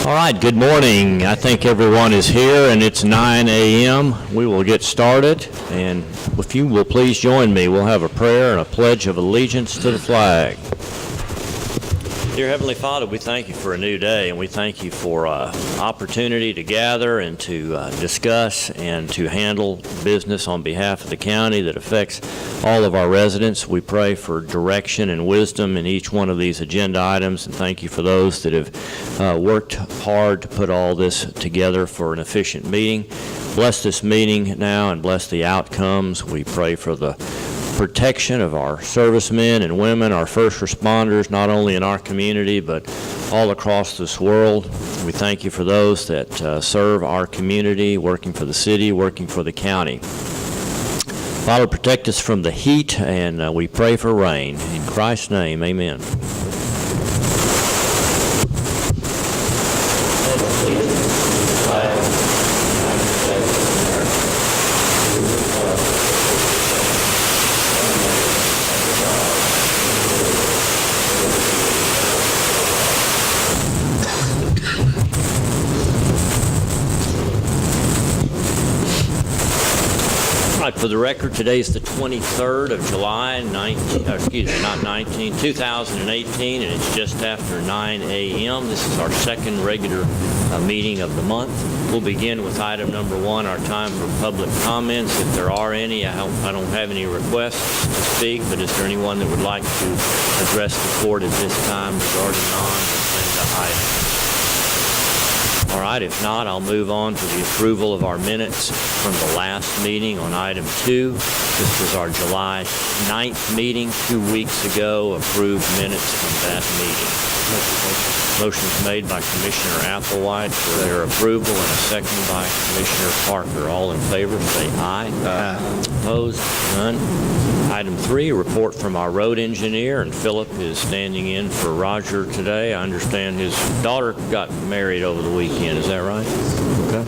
All right, good morning. I think everyone is here, and it's 9 a.m. We will get started, and if you will please join me, we'll have a prayer and a pledge of allegiance to the flag. Dear Heavenly Father, we thank you for a new day, and we thank you for opportunity to gather and to discuss and to handle business on behalf of the county that affects all of our residents. We pray for direction and wisdom in each one of these agenda items, and thank you for those that have worked hard to put all this together for an efficient meeting. Bless this meeting now and bless the outcomes. We pray for the protection of our servicemen and women, our first responders, not only in our community but all across this world. We thank you for those that serve our community, working for the city, working for the county. Father, protect us from the heat, and we pray for rain. In Christ's name, amen. For the record, today is the 23rd of July, 2018, and it's just after 9 a.m. This is our second regular meeting of the month. We'll begin with item number 1, our time for public comments. If there are any, I don't have any requests to speak, but is there anyone that would like to address the court at this time regarding non-agenda items? All right, if not, I'll move on to the approval of our minutes from the last meeting on item 2. This was our July 9th meeting 2 weeks ago, approved minutes from that meeting. Motion's made by Commissioner Applewhite for their approval and a second by Commissioner Parker. All in favor, say aye. Aye. Opposed? None. Item 3, a report from our road engineer, and Philip is standing in for Roger today. I understand his daughter got married over the weekend. Is that right? Okay.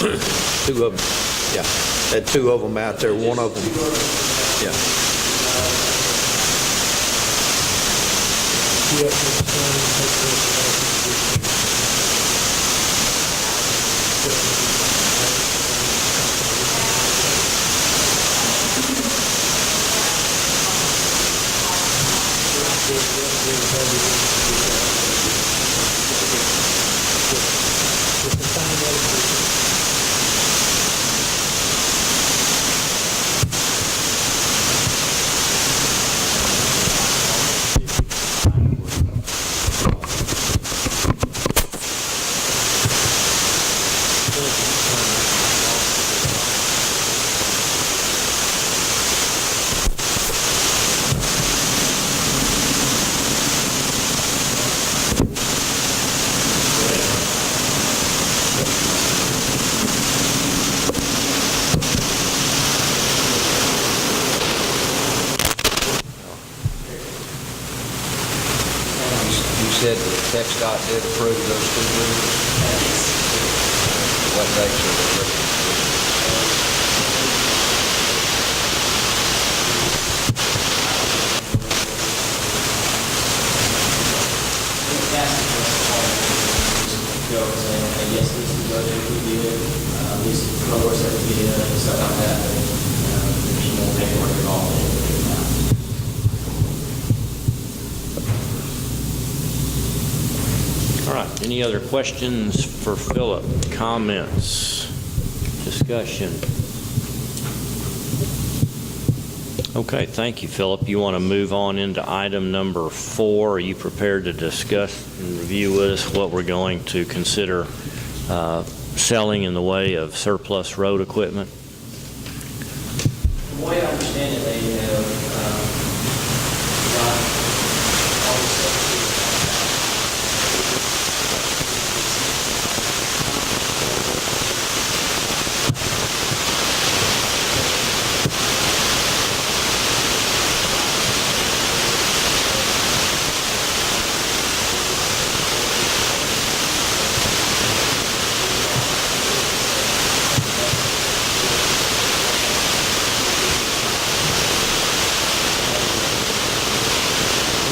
Two of them, yeah. Had two of them out there, one of them, yeah. Said that TxDOT did approve those two roofs. What dates are they looking Yes, this is what we did, these floors that we did, and stuff like that. There's more paperwork involved in it. All right, any other questions for Philip? Comments? Discussion? Okay, thank you, Philip. You want to move on into item number 4. Are you prepared to discuss and review with us what we're going to consider selling in the way of surplus road equipment? The way I understand it, they have got all the stuff.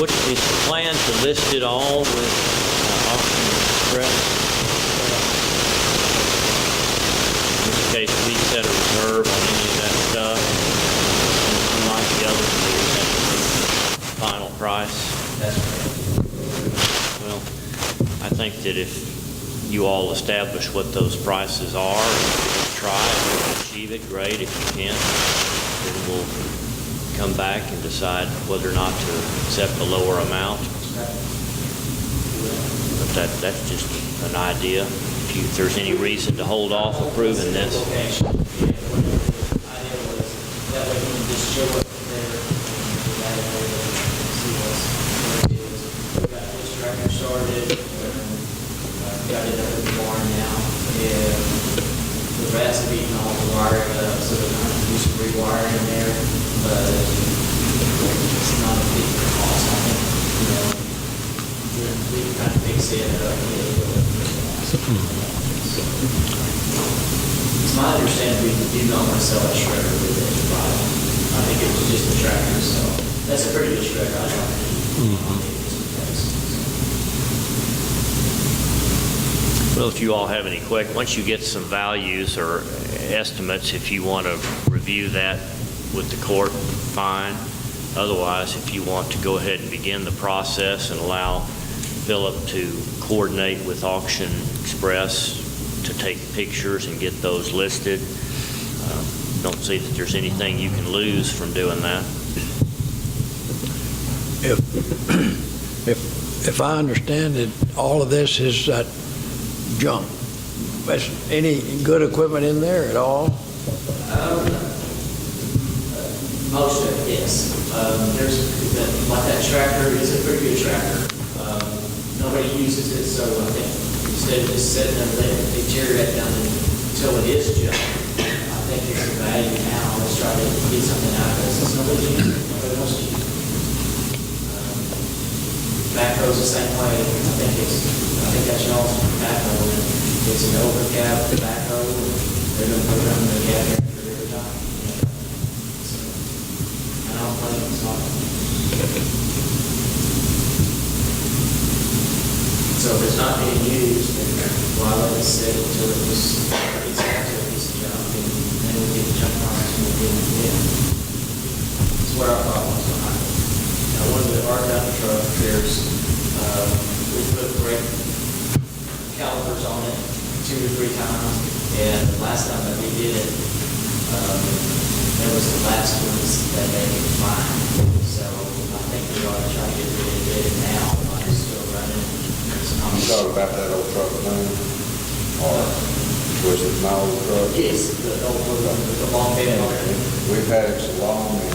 What is the plan to list it all with auction express? In this case, we set a reserve on any of that stuff, unlike the others, we set the final price. That's right. Well, I think that if you all establish what those prices are, and try it, if you can achieve it, great. If you can't, then we'll come back and decide whether or not to accept a lower amount. But that's just an idea. If there's any reason to hold off approving this. Location. Yeah, whatever the idea was, that way you can just show up there and see where it is. We got this tractor started, got it up in the barn now, and the rats have eaten all the wiring up, so they're going to do some rewiring in there, but it's not a big cost, I think, we can kind of fix it up, it's my understanding we do not want to sell that shredder with it, right? I think it was just the tractor, so that's a pretty good shredder. I don't Well, if you all have any questions, once you get some values or estimates, if you want to review that with the court, fine. Otherwise, if you want to go ahead and begin the process and allow Philip to coordinate with Auction Express to take pictures and get those listed, don't see that there's anything you can lose from doing that. If I understand it, all of this is junk. Is any good equipment in there at all? Most of it, yes. Like that tractor is a pretty good tractor. Nobody uses it, so I think instead of just sitting there letting they tear that down until it is junk, I think it's a value now. Let's try to get something out of it since nobody's using it. Nobody wants to use it. Backhoe's the same way. I think that's y'all's backhoe. It's an overcap backhoe. they're gonna put them in the gap here for every time. So, and I don't blame them, it's not. So if it's not being used, then why let it sit until it was, it's after a piece of junk, and then we get the junk cars and we'll deal with it. That's what our problem is behind it. Now, one of the our dump truck, we put brake calipers on it 2 or 3 times, and the last time that we did it, that was the last ones that they could find. So I think we ought to try to get rid of it now while it's still running. You talk about that old truck, man. Was it my old truck? Yes, the old one with the long bed on it. We've had it so long, you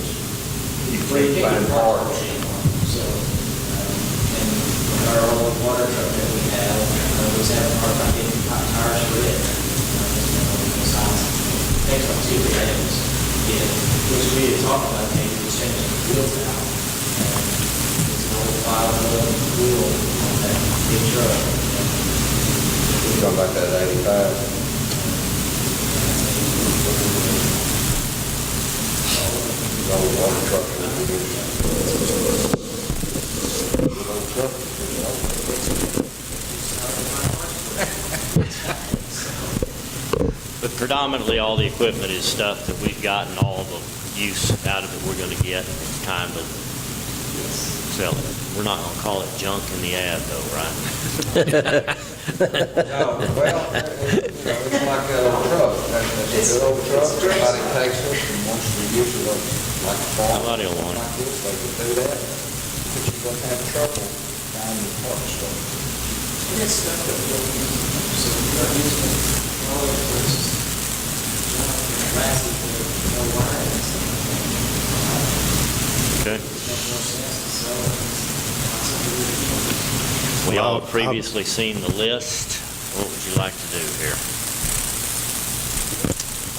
Well, you can't can't find park parts. anymore. So, and our old water truck that we have, was having a hard time getting tires for it. Next one too, we had was, which we had talked about, maybe just changing the wheels out. And it's an old 5 wheel on that big truck. You talking about that 85? The old water truck. The old truck. But predominantly, all the equipment is stuff that we've gotten all the use out of it we're going to get. It's time to sell it. We're not going to call it junk in the ad, though, right? No, well, it's like that old truck. That's a good old truck. Somebody takes it and wants to use it like a farm. Somebody will want it. Like this, they can do that. But you're going to have trouble finding parts for it. And it's stuff that we don't use. So we're not using it all over the place. Junk and plastic with no wire and stuff like that. Okay. It makes more sense to sell it. We all have previously seen the list. What would you like to do here?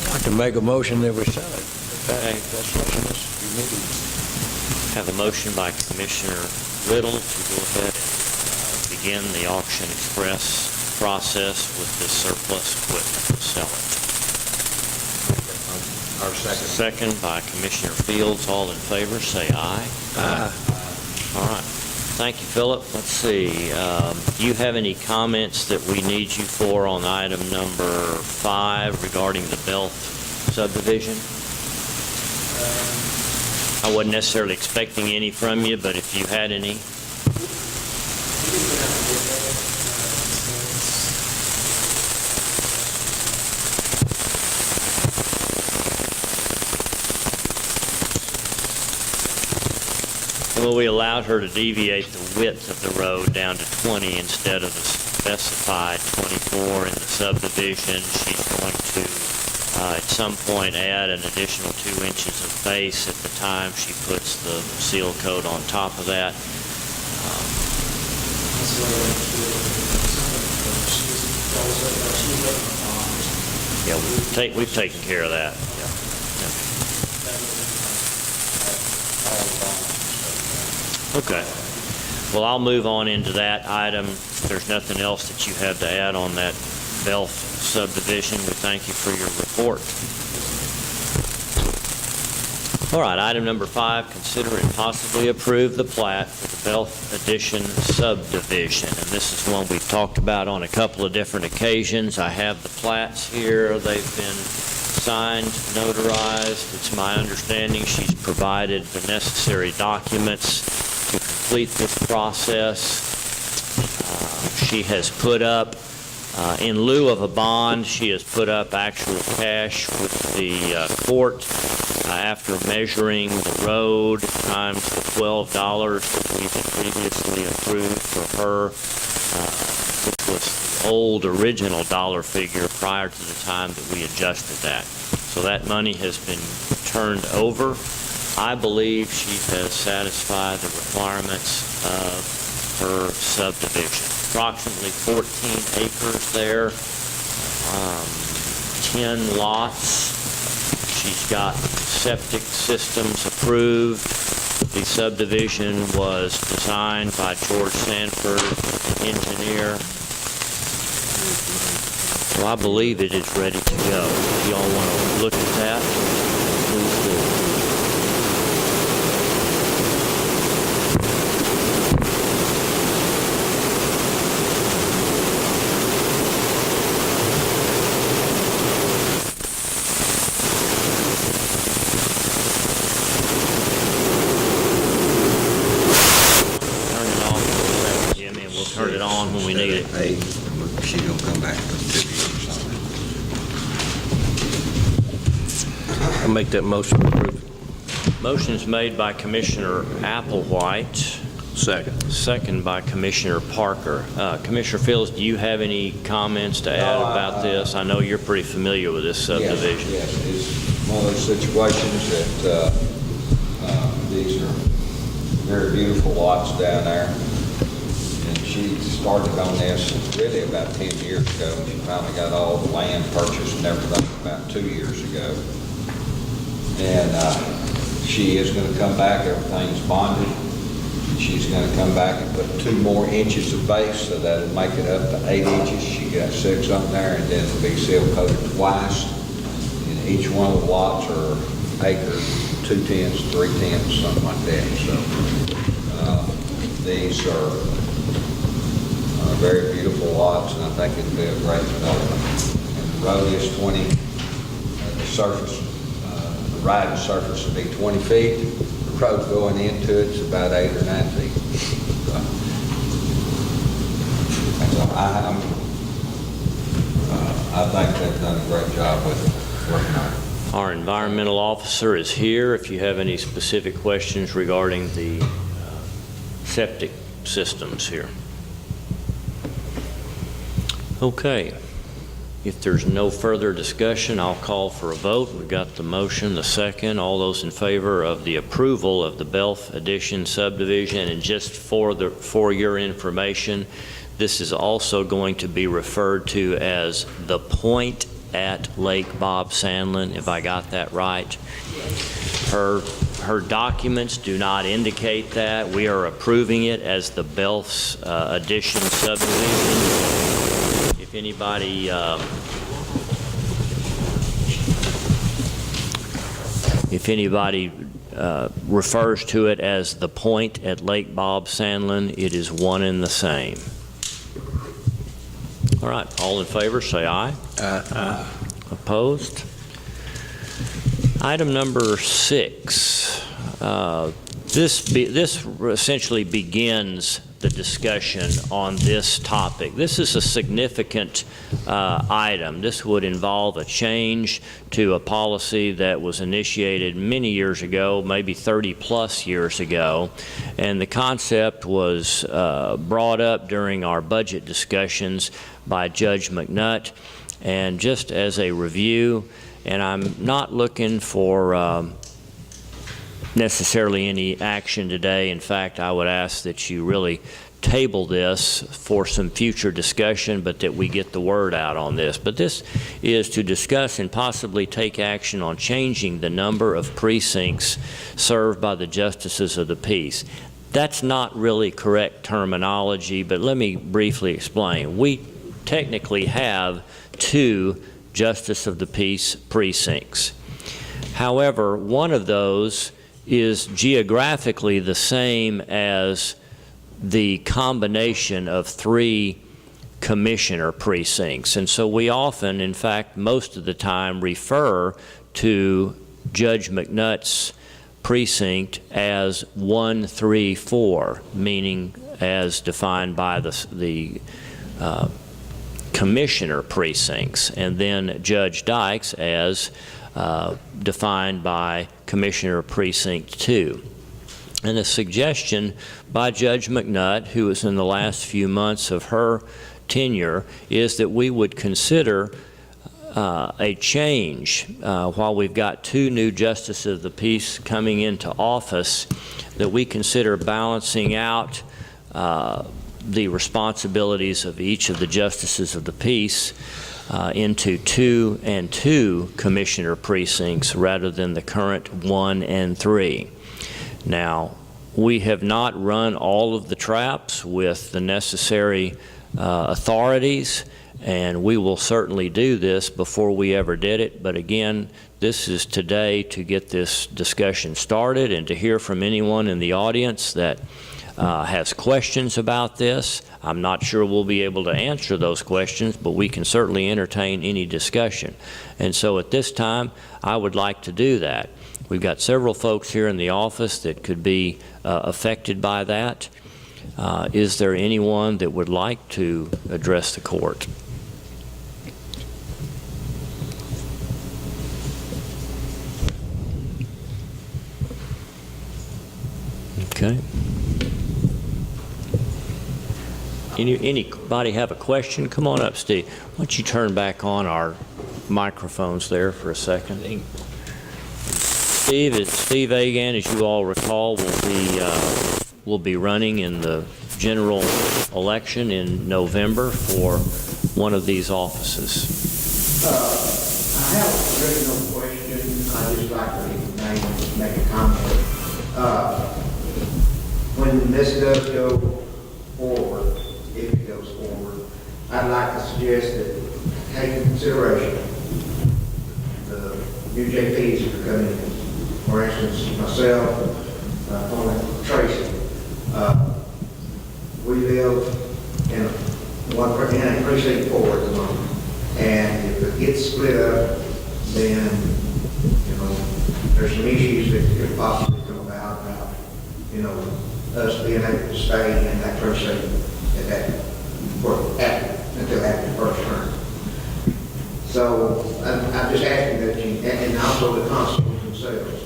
I'd like to make a motion that we sell it. Okay. That's what it is. You need it. Have a motion by Commissioner Riddle to go ahead and begin the auction express process with this surplus equipment, sell it. Our second. Second by Commissioner Fields. All in favor, say aye. Aye. All right. Thank you, Philip. Let's see. Do you have any comments that we need you for on item number 5 regarding the Belf subdivision? I wasn't necessarily expecting any from you, but if you had any. Well, we allowed her to deviate the width of the road down to 20 instead of the specified 24 in the subdivision. She's going to, at some point, add an additional 2 inches of base at the time she puts the seal coat on top of that. Yeah, we've taken care of that. Okay. Well, I'll move on into that item. If there's nothing else that you have to add on that Belf subdivision, we thank you for your report. All right, item number 5, consider and possibly approve the plat for the Belf Addition subdivision. And this is one we've talked about on a couple of different occasions. I have the plats here. They've been signed, notarized. It's my understanding she's provided the necessary documents to complete this process. She has put up, in lieu of a bond, she has put up actual cash with the court after measuring the road times the $12 that we had previously approved for her, which was the old original dollar figure prior to the time that we adjusted that. So that money has been turned over. I believe she has satisfied the requirements of her subdivision. Approximately 14 acres there, 10 lots. She's got septic systems approved. The subdivision was designed by George Sanford, engineer. So I believe it is ready to go. If y'all want to look at that, please do. Turn it off for a second, Jimmy, and we'll turn it on when we need it. Hey, she gonna come back for 2 years or something. I'll make that motion to approve. Motion's made by Commissioner Applewhite, Second. second by Commissioner Parker. Commissioner Fields, do you have any comments to add about this? I know you're pretty familiar with this subdivision. Yes, it's one of those situations that, these are very beautiful lots down there. And she started on this really about 10 years ago, and she finally got all the land purchased and everything about 2 years ago. And she is going to come back, everything's bonded. She's going to come back and put 2 more inches of base, so that'll make it up to 8 inches. She got 6 up there, and then it'll be seal coated twice. And each one of the lots are acre, 2/10, 3/10, something like that. So these are very beautiful lots, and I think it'll be a great development. And the road is 20, the surface, the riding surface will be 20 feet. The road going into it's about 8 or 9 feet. So I think they've done a great job with it, working on it. Our environmental officer is here if you have any specific questions regarding the septic systems here. Okay. If there's no further discussion, I'll call for a vote. We've got the motion, the second. All those in favor of the approval of the Belf Addition subdivision, and just for your information, this is also going to be referred to as the Point at Lake Bob Sandlin, if I got that right. Her documents do not indicate that. We are approving it as the Belf's Addition subdivision. If anybody refers to it as the Point at Lake Bob Sandlin, it is one and the same. All right, all in favor, say aye. Aye. Opposed? Item number 6. This essentially begins the discussion on this topic. This is a significant item. This would involve a change to a policy that was initiated many years ago, maybe 30-plus years ago, and the concept was brought up during our budget discussions by Judge McNutt. And just as a review, and I'm not looking for necessarily any action today. In fact, I would ask that you really table this for some future discussion, but that we get the word out on this. But this is to discuss and possibly take action on changing the number of precincts served by the justices of the peace. That's not really correct terminology, but let me briefly explain. We technically have 2 justice of the peace precincts. However, one of those is geographically the same as the combination of 3 commissioner precincts. And so we often, in fact, most of the time, refer to Judge McNutt's precinct as 134, meaning as defined by the commissioner precincts, and then Judge Dykes as defined by Commissioner Precinct 2. And a suggestion by Judge McNutt, who is in the last few months of her tenure, is that we would consider a change while we've got 2 new justices of the peace coming into office, that we consider balancing out the responsibilities of each of the justices of the peace into 2 and 2 commissioner precincts rather than the current 1 and 3. Now, we have not run all of the traps with the necessary authorities, And we will certainly do this before we ever did it. But again, this is today to get this discussion started and to hear from anyone in the audience that has questions about this. I'm not sure we'll be able to answer those questions, but we can certainly entertain any discussion. And so at this time, I would like to do that. We've got several folks here in the office that could be affected by that. Is there anyone that would like to address the court? Okay. Anybody have a question? Come on up, Steve. Why don't you turn back on our microphones there for a second? Steve Agan, as you all recall, will be running in the general election in November for one of these offices. I have really no question. I just like to make a comment. When this does go forward, if it goes forward, I'd like to suggest that take into consideration the new JPs that are coming in. For instance, myself, Tony, Tracy, we live in a precinct 4 at the moment. And if it gets split up, then, there's some issues that could possibly come about, us being able to stay in that precinct until after the first term. So I'm just asking that you, and also the constables themselves,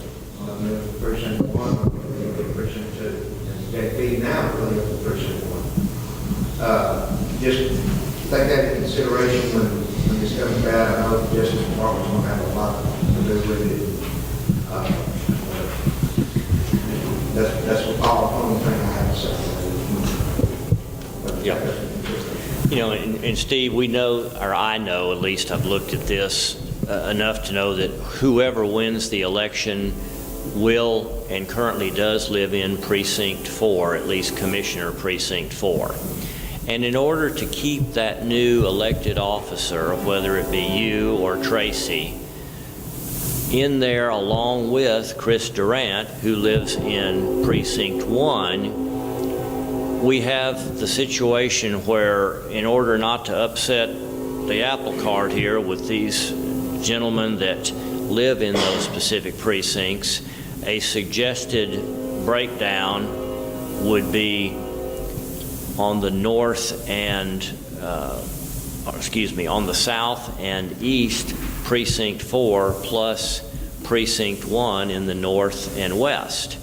precinct 1, precinct 2, and JP now really up to precinct 1. Just take that into consideration when this comes about. I know the Justice Department's going to have a lot to do with it. That's the only thing I have to say. Yeah. And Steve, we know, or I know at least, I've looked at this enough to know that whoever wins the election will and currently does live in Precinct 4, at least Commissioner Precinct 4. And in order to keep that new elected officer, whether it be you or Tracy, in there along with Chris Durant, who lives in Precinct 1, we have the situation where, in order not to upset the apple cart here with these gentlemen that live in those specific precincts, a suggested breakdown would be on the north and, on the south and east Precinct 4 plus Precinct 1 in the north and west,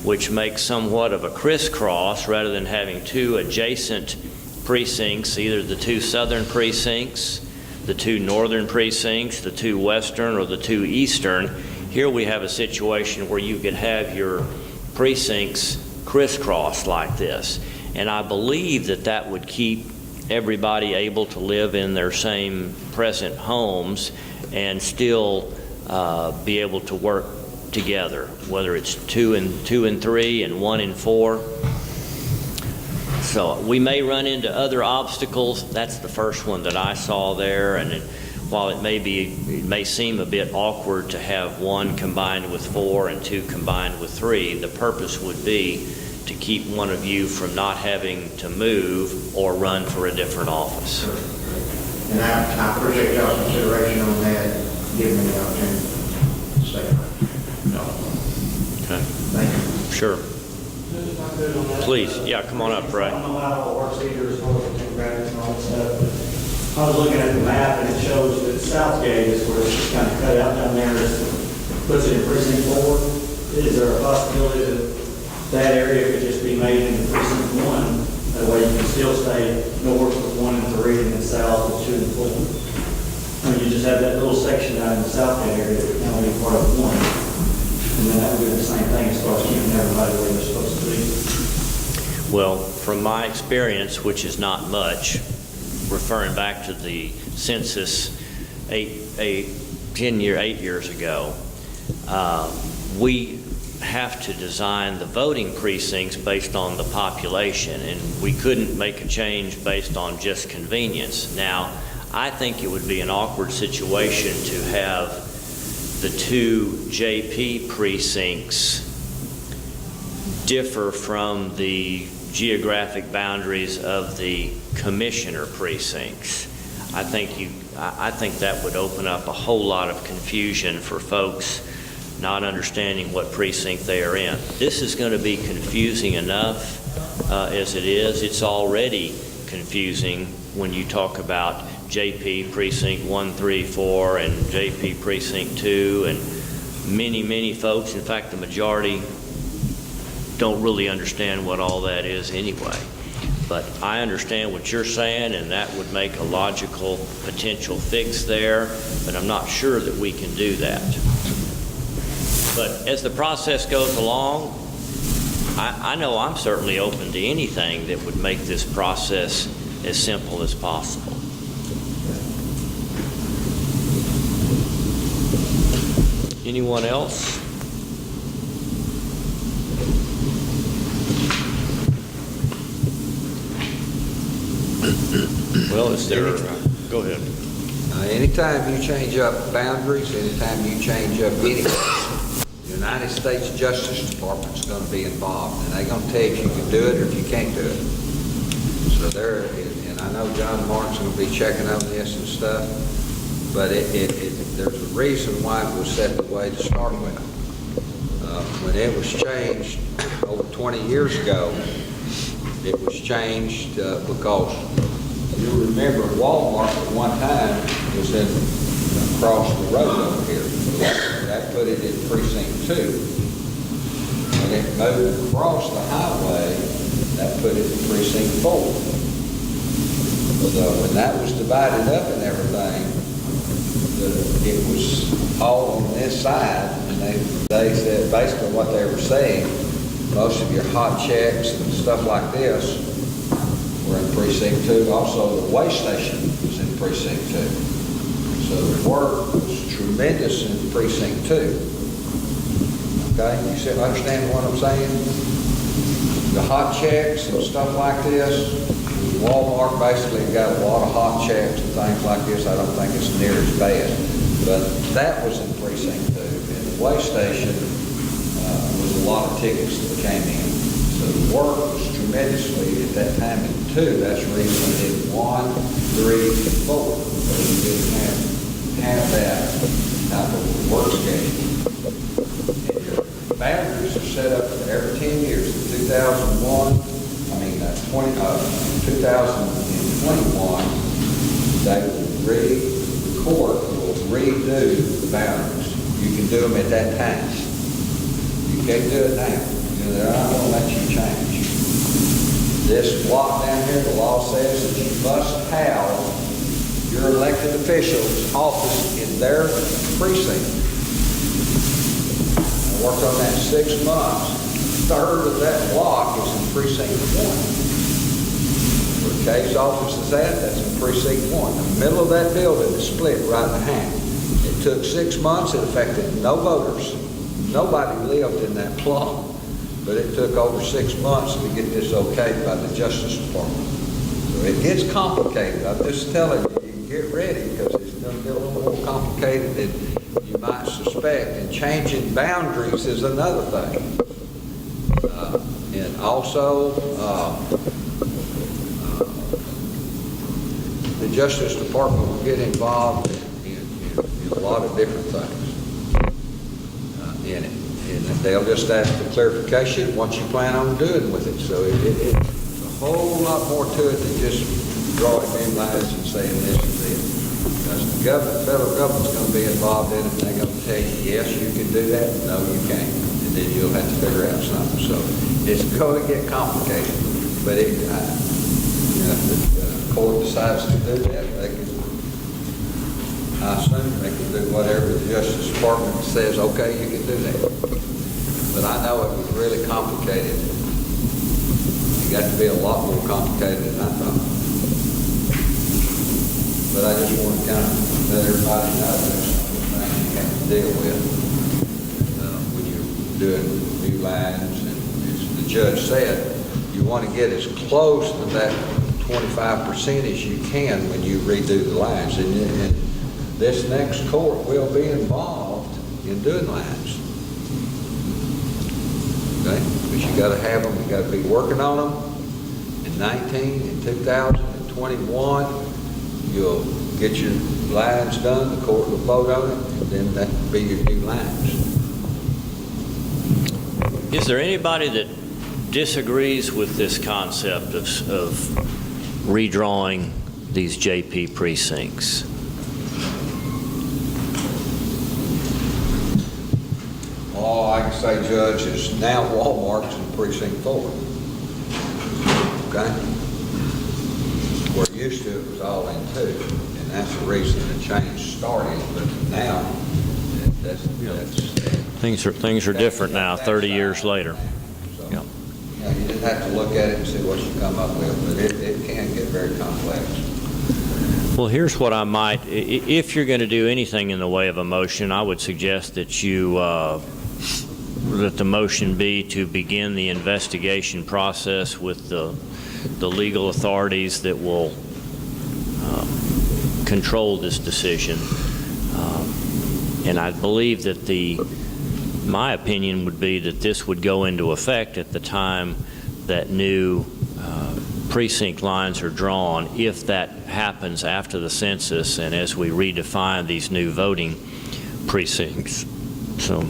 which makes somewhat of a crisscross rather than having two adjacent precincts, either the two southern precincts, the two northern precincts, the two western, or the two eastern. Here we have a situation where you could have your precincts crisscrossed like this. And I believe that that would keep everybody able to live in their same present homes and still be able to work together, whether it's 2 and 3 and 1 and 4. So we may run into other obstacles. That's the first one that I saw there, and while it may seem a bit awkward to have 1 combined with 4 and 2 combined with 3, the purpose would be to keep one of you from not having to move or run for a different office. And I appreciate y'all's consideration on that, giving me the opportunity to stay on. Okay. Thank you. Sure. Please. Yeah, come on up, Ray. I don't know how it all works either as far as the demographics and all that stuff, but I was looking at the map and it shows that Southgate is where it's just kind of cut out down there. It puts it in precinct 4. Is there a possibility that that area could just be made into precinct 1? That way you can still stay north with 1 and 3 and then south with 2 and 4. I mean, you just have that little section down in the Southgate area that would now be part of 1. And then that would be the same thing as far as keeping everybody where they're supposed to be. Well, from my experience, which is not much, referring back to the census 8 years ago, we have to design the voting precincts based on the population, and we couldn't make a change based on just convenience. Now, I think it would be an awkward situation to have the two JP precincts differ from the geographic boundaries of the commissioner precincts. I think that would open up a whole lot of confusion for folks not understanding what precinct they are in. This is going to be confusing enough as it is. It's already confusing when you talk about JP Precinct 1, 3, 4 and JP Precinct 2, and many folks, in fact the majority, don't really understand what all that is anyway. But I understand what you're saying, and that would make a logical potential fix there, but I'm not sure that we can do that. But as the process goes along, I know I'm certainly open to anything that would make this process as simple as possible. Anyone else? Well, is there, go ahead. Anytime you change up boundaries, anytime you change up anything, the United States Justice Department's going to be involved, and they're going to tell you if you can do it or if you can't do it. So and I know John Martin's going to be checking on this and stuff, but there's a reason why it was set the way to start with. When it was changed over 20 years ago, it was changed because you remember Walmart at one time was across the road over here. That put it in precinct 2. When it moved across the highway, that put it in precinct 4. So when that was divided up and everything, it was all on this side, and they said basically what they were saying, most of your hot checks and stuff like this were in precinct 2. Also, the weigh station was in precinct 2. So the work was tremendous in precinct 2. Okay, you understand what I'm saying? The hot checks and stuff like this, Walmart basically got a lot of hot checks and things like this. I don't think it's near as bad. But that was in precinct 2. And the weigh station was a lot of tickets that came in. So the work was tremendously at that time in 2. That's the reason we did 1, 3, and 4. So we didn't have that type of work schedule. And your boundaries are set up for every 10 years. In 2021, they will redo the boundaries. You can do them at that time. You can't do it now. They're not going to let you change. This block down here, the law says that you must have your elected officials' office in their precinct. I worked on that 6 months. A third of that block is in precinct 1. Where Kay's office is at, that's in precinct 1. The middle of that building is split right in half. It took 6 months. It affected no voters. Nobody lived in that block. But it took over 6 months to get this okayed by the Justice Department. So it gets complicated. I'm just telling you, get ready, because it's going to get a little more complicated than you might suspect. And changing boundaries is another thing. And also, the Justice Department will get involved in a lot of different things in it. And they'll just ask for clarification what you plan on doing with it. So it's a whole lot more to it than just drawing in lines and saying this and this. Because the government, federal government's going to be involved in it, and they're going to tell you, yes, you can do that, no, you can't. And then you'll have to figure out something. So it's going to get complicated. But if the court decides to do that, I assume they can do whatever the Justice Department says, okay, you can do that. But I know it was really complicated. It got to be a lot more complicated than I thought. But I just want to kind of let everybody know there's some things you have to deal with when you're doing new lines. And as the judge said, you want to get as close to that 25% as you can when you redo the lines. And this next court will be involved in doing lines. Okay? Because you gotta have them, you gotta be working on them. In 2021, you'll get your lines done, the court will vote on it, and then that will be your new lines. Is there anybody that disagrees with this concept of redrawing these JP precincts? All I can say, Judge, is now Walmart's in precinct 4. Okay? Where used to it was all in 2, and that's the reason the change started, but now that's Things are different now, 30 years later. So, Yeah. you just have to look at it and see what you come up with, but it can get very complex. Well, here's what I might, if you're going to do anything in the way of a motion, I would suggest that that the motion be to begin the investigation process with the legal authorities that will control this decision. And I believe that my opinion would be that this would go into effect at the time that new precinct lines are drawn, if that happens after the census and as we redefine these new voting precincts. So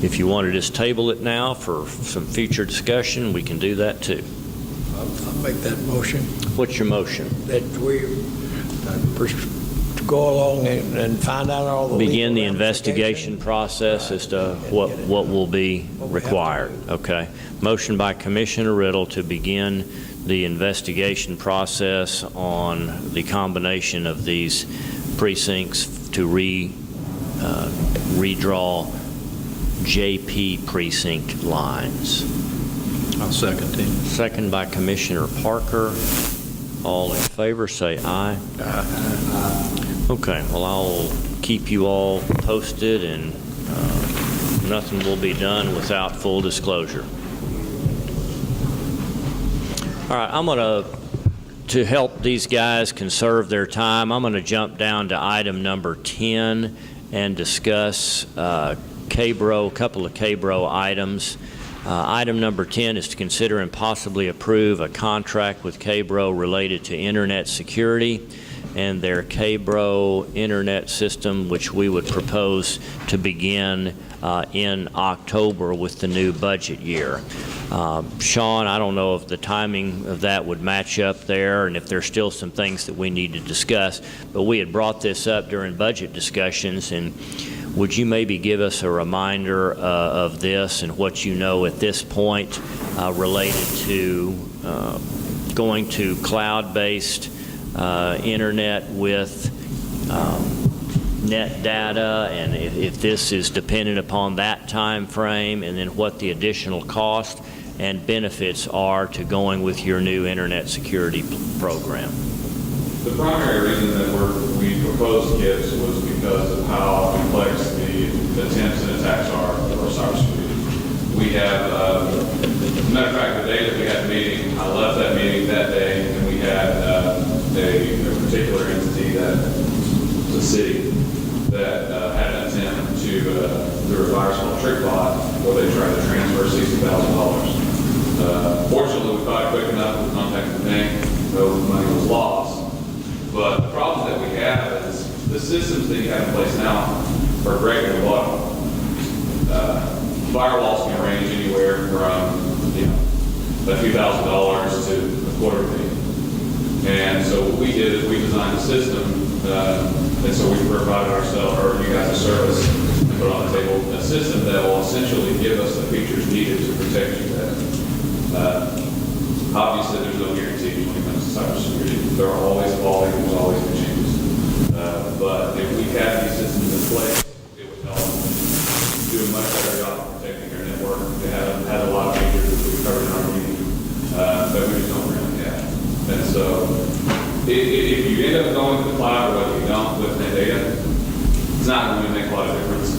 if you want to just table it now for some future discussion, we can do that too. I'll make that motion, What's your motion? that we go along and find out all the Begin the legal investigation process as to what will be required. Okay. Motion by Commissioner Riddle to begin the investigation process on the combination of these precincts to redraw JP precinct lines. I'll second it. Second by Commissioner Parker. All in favor, say aye. Okay, well, I'll keep you all posted, and nothing will be done without full disclosure. All right, I'm going to help these guys conserve their time, I'm going to jump down to item number 10 and discuss a couple of KBRO items. Item number 10 is to consider and possibly approve a contract with KBRO related to internet security and their KBRO internet system, which we would propose to begin in October with the new budget year. Sean, I don't know if the timing of that would match up there and if there's still some things that we need to discuss, but we had brought this up during budget discussions, and would you maybe give us a reminder of this and what you know at this point related to going to cloud-based internet with net data, and if this is dependent upon that time frame, and then what the additional cost and benefits are to going with your new internet security program? The primary reason that we proposed KIPS was because of how complex the attempts and attacks are for cybersecurity. We have, as a matter of fact, the day that we had the meeting, I left that meeting that day, and we had a particular entity that was a city that had an attempt to, through a virus called TrickBot, where they tried to transfer $60,000. Fortunately, we caught it quick enough to contact the bank, though the money was lost. But the problem that we have is the systems that you have in place now are great in the bottom. Firewalls can range anywhere from a few $1,000s to $250,000. And so what we did is we designed a system, and so we provided ourselves, or you guys, a service, and put on the table a system that will essentially give us the features needed to protect you better. Obviously, there's no guarantee when it comes to cybersecurity. There are always evolving, there's always new changes. But if we have these systems in place, it would help do a much better job of protecting your network. They have a lot of features that we've covered in our meeting that we just don't really have. And so, if you end up going to the cloud or whether you don't with that data, it's not going to make a lot of difference.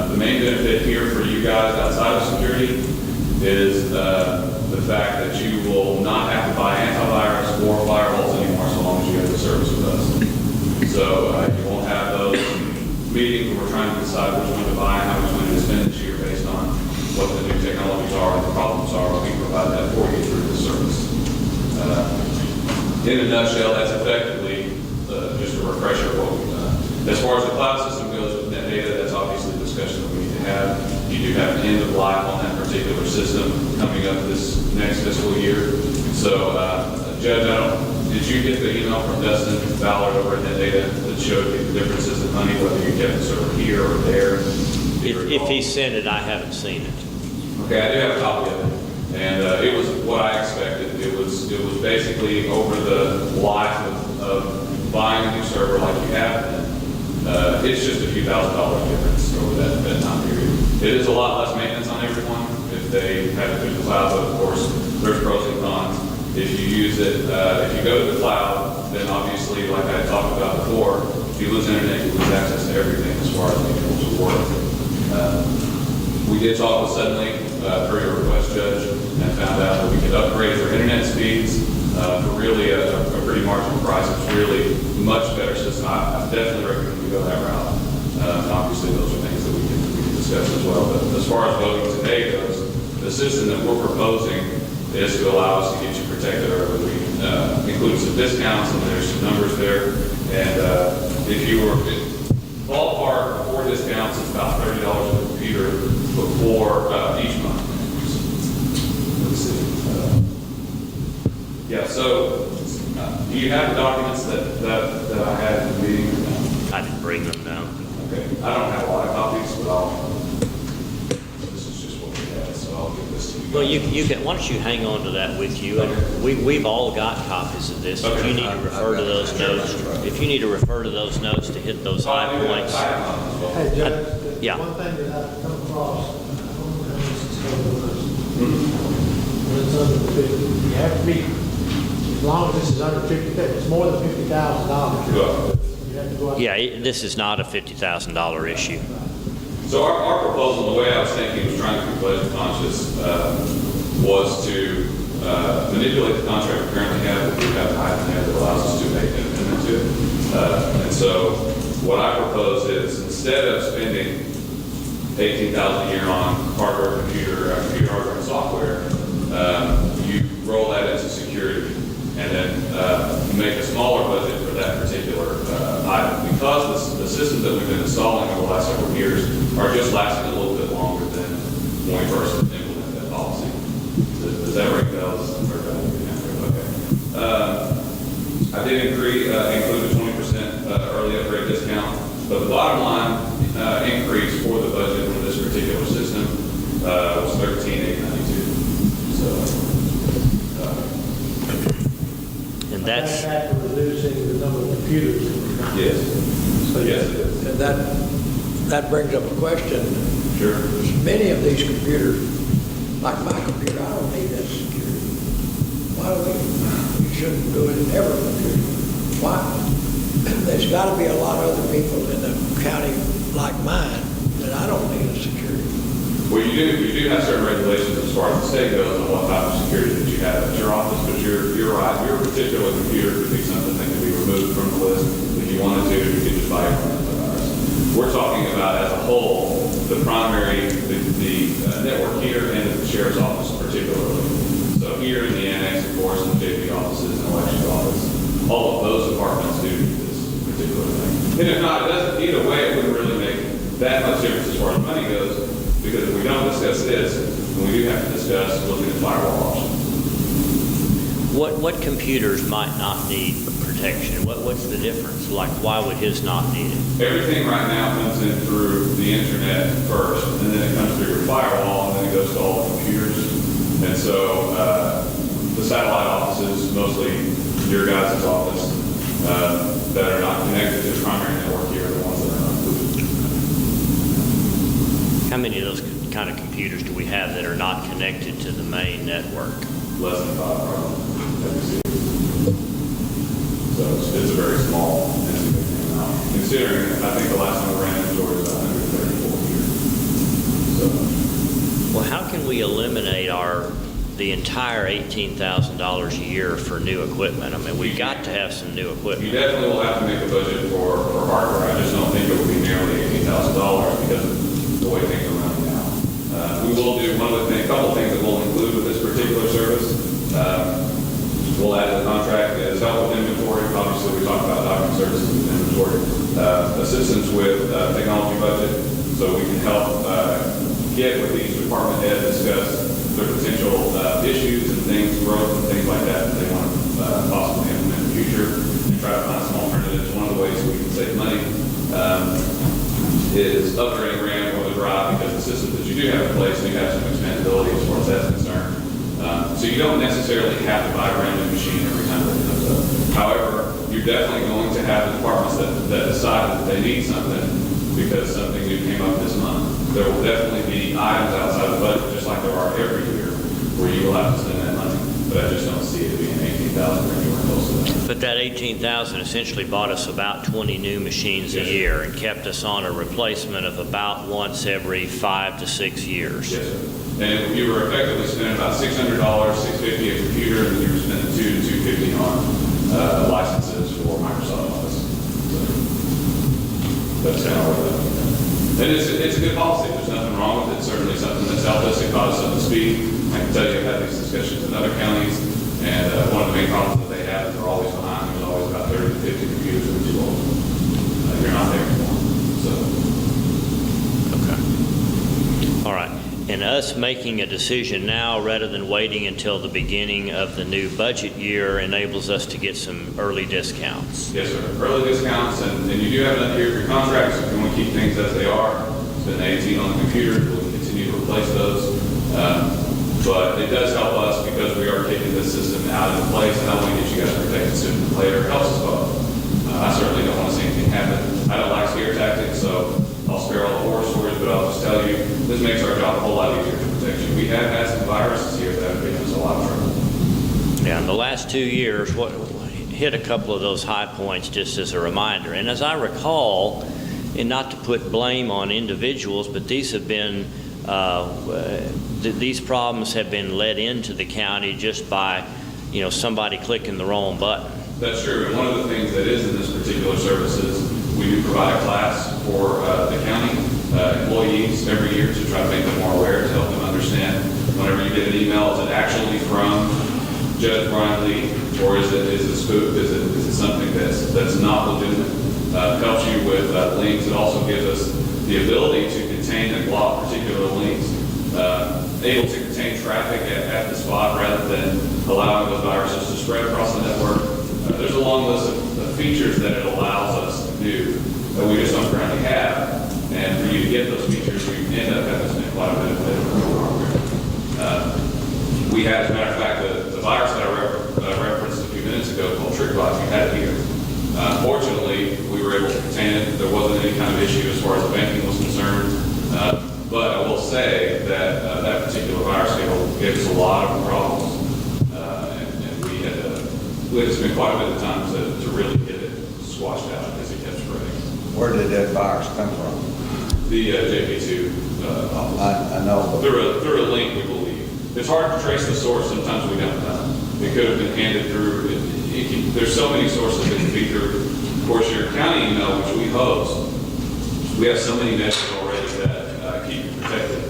The main benefit here for you guys outside of security is the fact that you will not have to buy antivirus or firewalls anymore so long as you have the service with us. So you won't have those meetings where we're trying to decide which one to buy and how much money to spend this year based on what the new technologies are and the problems are. We provide that for you through this service. In a nutshell, that's effectively just a refresher of what we've done. As far as the cloud system goes with net data, that's obviously a discussion that we need to have. You do have an end of life on that particular system coming up this next fiscal year. So, Judge, did you get the email from Dustin Ballard over at net data that showed you the differences in money, whether you kept the server here or there? If he sent it, I haven't seen it. Okay, I do have a copy of it. And it was what I expected. It was basically over the life of buying a new server like you have been. It's just a few $1,000s difference over that time period. It is a lot less maintenance on everyone if they have it through the cloud, but of course, there's pros and cons. If you use it, if you go to the cloud, then obviously, like I talked about before, if you lose internet, you lose access to everything as far as being able to work. We did talk with Suddenly, per your request, Judge, and found out that we could upgrade their internet speeds for really a pretty marginal price. It's really much better system. I definitely recommend we go that route. Obviously, those are things that we can discuss as well. But as far as voting today goes, the system that we're proposing is to allow us to get you protected early. We include some discounts, and there's some numbers there. And if you were ballpark before discounts, it's about $30 a computer before each month. Let's see. Yeah, so do you have the documents that I had in the meeting? I didn't bring them now. Okay, I don't have a lot of copies, but this is just what we had, so I'll give this to you. Well, you can, why don't you hang on to that with you? And we've all got copies of this. If you need to refer to those notes, to hit those high points. Hey, Judge, yeah. one thing that I've come across, I don't know how this is going to when it's under the 50, you have to be, as long as this is under 50, it's more than $50,000. You have to go out. Yeah, this is not a $50,000 issue. So our proposal, the way I was thinking, was trying to be budget conscious, was to manipulate the contract we currently have, we have the that allows us to make an amendment to it. And so what I propose is instead of spending $18,000 a year on hardware, computer hardware and software, you roll that into security and then make a smaller budget for that particular item. Because the systems that we've been installing over the last several years are just lasting a little bit longer than when we first implemented that policy. Does that ring bells? Okay. I did include a 20% early upgrade discount, but the bottom line increase for the budget for this particular system was $13,892. And that's Back to reducing the number of computers. Yes. So Yes, it is. And that brings up a question. Sure. Many of these computers, like my computer, I don't need that security. Why do we shouldn't do it in every computer? Why? There's got to be a lot of other people in the county like mine that I don't need a security. Well, you do have certain regulations as far as the state goes on what type of security that you have at your office, but you're right. Your particular computer could be something that can be removed from the list. If you wanted to, you could just buy it from antivirus. We're talking about as a whole, the primary, the network here and the sheriff's office particularly. So here in the annex, of course, in the JP offices and elections office, all of those departments do need this particular thing. And if not, it doesn't, either way, it wouldn't really make that much difference as far as money goes, because if we don't discuss this, then we do have to discuss looking at firewall options. what computers might not need protection? What's the difference? Like, why would his not need it? Everything right now comes in through the internet first, and then it comes through your firewall, and then it goes to all the computers. And so the satellite offices, mostly your guys' office, that are not connected to the primary network here are the ones that are not included. How many of those kind of computers do we have that are not connected to the main network? Less than 5 probably. So it's a very small insignificant amount. Considering, I think the last time we ran inventory was 134 here. So Well, how can we eliminate the entire $18,000 a year for new equipment. I mean, we've got to have some new You equipment. definitely will have to make a budget for hardware. I just don't think it will be nearly $18,000 because of the way things are running now. We will do a couple of things that we'll include with this particular service. We'll add to the contract is help with inventory. Obviously, we talked about document services and inventory. Assistance with technology budget, so we can help get with each department head, discuss their potential issues and things, growth and things like that they want to possibly implement in the future, and try to find some alternatives. One of the ways we can save money is upgrading RAM or the drive, because the systems that you do have in place, you have some expandability as far as that's concerned. So you don't necessarily have to buy a brand new machine every time that it comes up. However, you're definitely going to have the departments that decide that they need something because something new came up this month. There will definitely be items outside the budget, just like there are every year, where you will have to spend that money. But I just don't see it being $18,000 or anywhere close to that. But that $18,000 essentially bought us about 20 new machines a year and kept us on a replacement of about once every 5 to 6 years. Yes, sir. And you were effectively spending about $600, $650 a computer, and you were spending $200 to $250 on licenses for Microsoft Office. So that's kind of where that. And it's a good policy. There's nothing wrong with it. It's certainly something that's helped us. It caught us up to speed. I can tell you I've had these discussions in other counties, and one of the main problems that they have is they're always behind. There's always about 30 to 50 computers that are too old. You're not there anymore. So. Okay. All right. And us making a decision now rather than waiting until the beginning of the new budget year enables us to get some early discounts. Yes, sir. Early discounts, and you do have enough here for your contracts if you want to keep things as they are. Spend 18 on the computer. We'll continue to replace those. But it does help us because we are taking this system out of place, and I want to get you guys protected sooner than later. It helps us both. I certainly don't want to see anything happen. I don't like scare tactics, so I'll spare all the horror stories, but I'll just tell you, this makes our job a whole lot easier to protect you. We have had some viruses here that have given us a lot of trouble. Yeah, in the last 2 years, hit a couple of those high points just as a reminder. And as I recall, and not to put blame on individuals, but these have been, these problems have been led into the county just by, somebody clicking the wrong button. That's true. And one of the things that is in this particular service is we do provide a class for the county employees every year to try to make them more aware, to help them understand whenever you get an email, is it actually from Judge Brian Lee, or is it a spoof? Is it something that's not legitimate? Helps you with links. It also gives us the ability to contain and block particular links, able to contain traffic at the spot rather than allowing those viruses to spread across the network. There's a long list of features that it allows us to do that we just don't currently have. And for you to get those features, we end up having to spend quite a bit of hardware. We had, as a matter of fact, the virus that I referenced a few minutes ago called TrickBot, we had it here. Fortunately, we were able to contain it. There wasn't any kind of issue as far as the banking was concerned. But I will say that that particular virus gave us a lot of problems. And we had to spend quite a bit of time to really get it squashed out as it kept spreading. Where did that virus come from? The JP2 office. I know. Through a link, we believe. It's hard to trace the source. Sometimes we don't know. It could have been handed through. There's so many sources that can be through. Of course, your county email, which we host, we have so many measures already that keep you protected.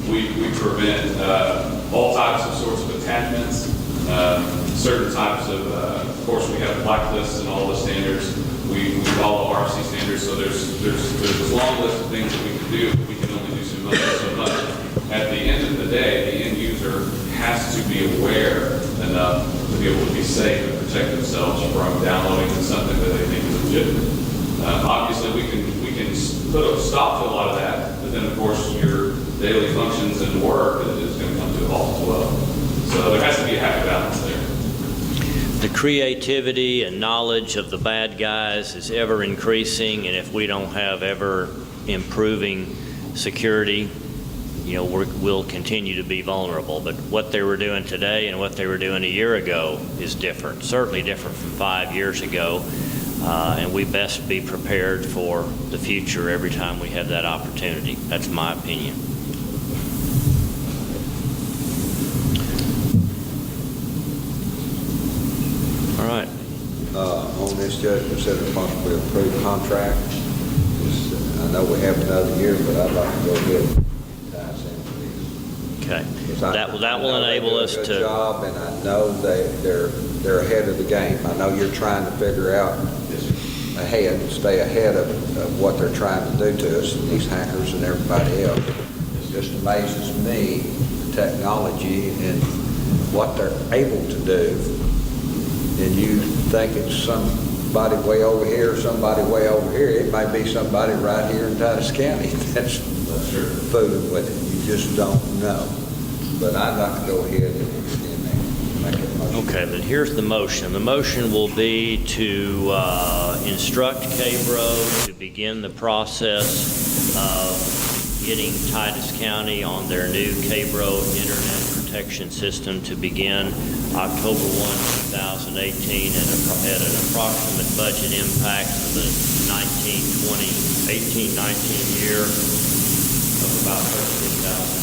We prevent all types of sorts of attachments, certain types of course, we have blacklists and all the standards. We follow RFC standards, so there's this long list of things that we can do. We can only do so much. At the end of the day, the end user has to be aware enough to be able to be safe and protect themselves from downloading something that they think is legitimate. Obviously, we can put a stop to a lot of that, but then of course your daily functions and work is going to come to a halt as well. So there has to be a happy balance there. The creativity and knowledge of the bad guys is ever increasing, and if we don't have ever improving security, we'll continue to be vulnerable. But what they were doing today and what they were doing a year ago is different, certainly different from 5 years ago. And we best be prepared for the future every time we have that opportunity. That's my opinion. this judge consider a possibly approved contract. I know we have another year, but I'd like to go ahead and tie us into this. Okay. 'Cause I That will know they enable do a us good to, job, and I know they're ahead of the game. I know you're trying to figure out ahead, stay ahead of what they're trying to do to us, and these hackers and everybody else. It just amazes me, the technology and what they're able to do. And you think it's somebody way over here, somebody way over here. It might be somebody right here in Titus County that's fooling with it. You just don't know. But I'd like to go ahead and make a motion. okay, but here's the motion. The motion will be to instruct KBRO to begin the process of getting Titus County on their new KBRO Internet Protection System to begin October 1, 2018 at an approximate budget impact for the 18-19 year of about $13,000.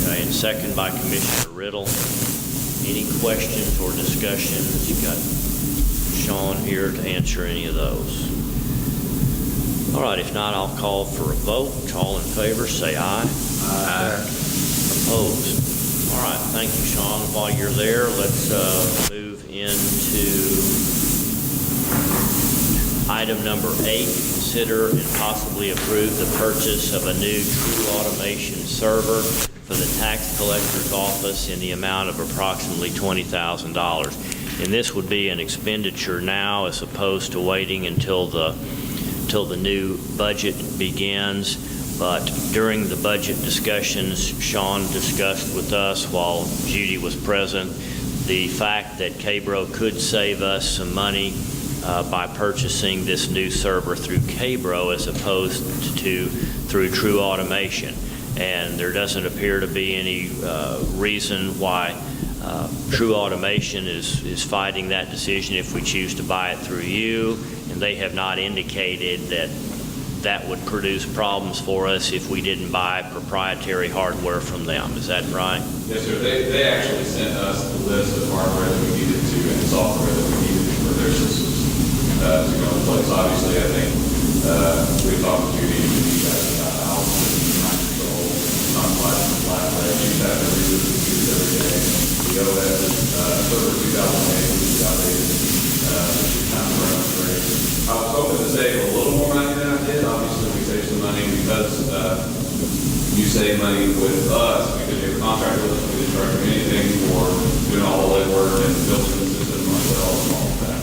Okay, and second by Commissioner Riddle. Any questions or discussions? You got Sean here to answer any of those. All right, if not, I'll call for a vote. All in favor, say aye. Aye. Opposed? All right, thank you, Sean. While you're there, let's move into item number 8. Consider and possibly approve the purchase of a new true automation server for the tax collector's office in the amount of approximately $20,000. And this would be an expenditure now as opposed to waiting until the new budget begins. But during the budget discussions, Sean discussed with us while Judy was present the fact that KBRO could save us some money by purchasing this new server through KBRO as opposed to through True Automation. And there doesn't appear to be any reason why True Automation is fighting that decision if we choose to buy it through you, and they have not indicated that would produce problems for us if we didn't buy proprietary hardware from them. Is that right? Yes, sir. They actually sent us the list of hardware that we needed to and software that we needed for their systems to go in place. Obviously, I think we talked to Judy and you guys about how Microsoft, not Plat, use that to reboot the computers every day. The OS server 2008 is outdated. I was hoping to save a little more money than I did. Obviously, we saved some money because you save money with us because you have a contract with us. We didn't charge you anything for doing all the legwork and building the system ourselves and all of that.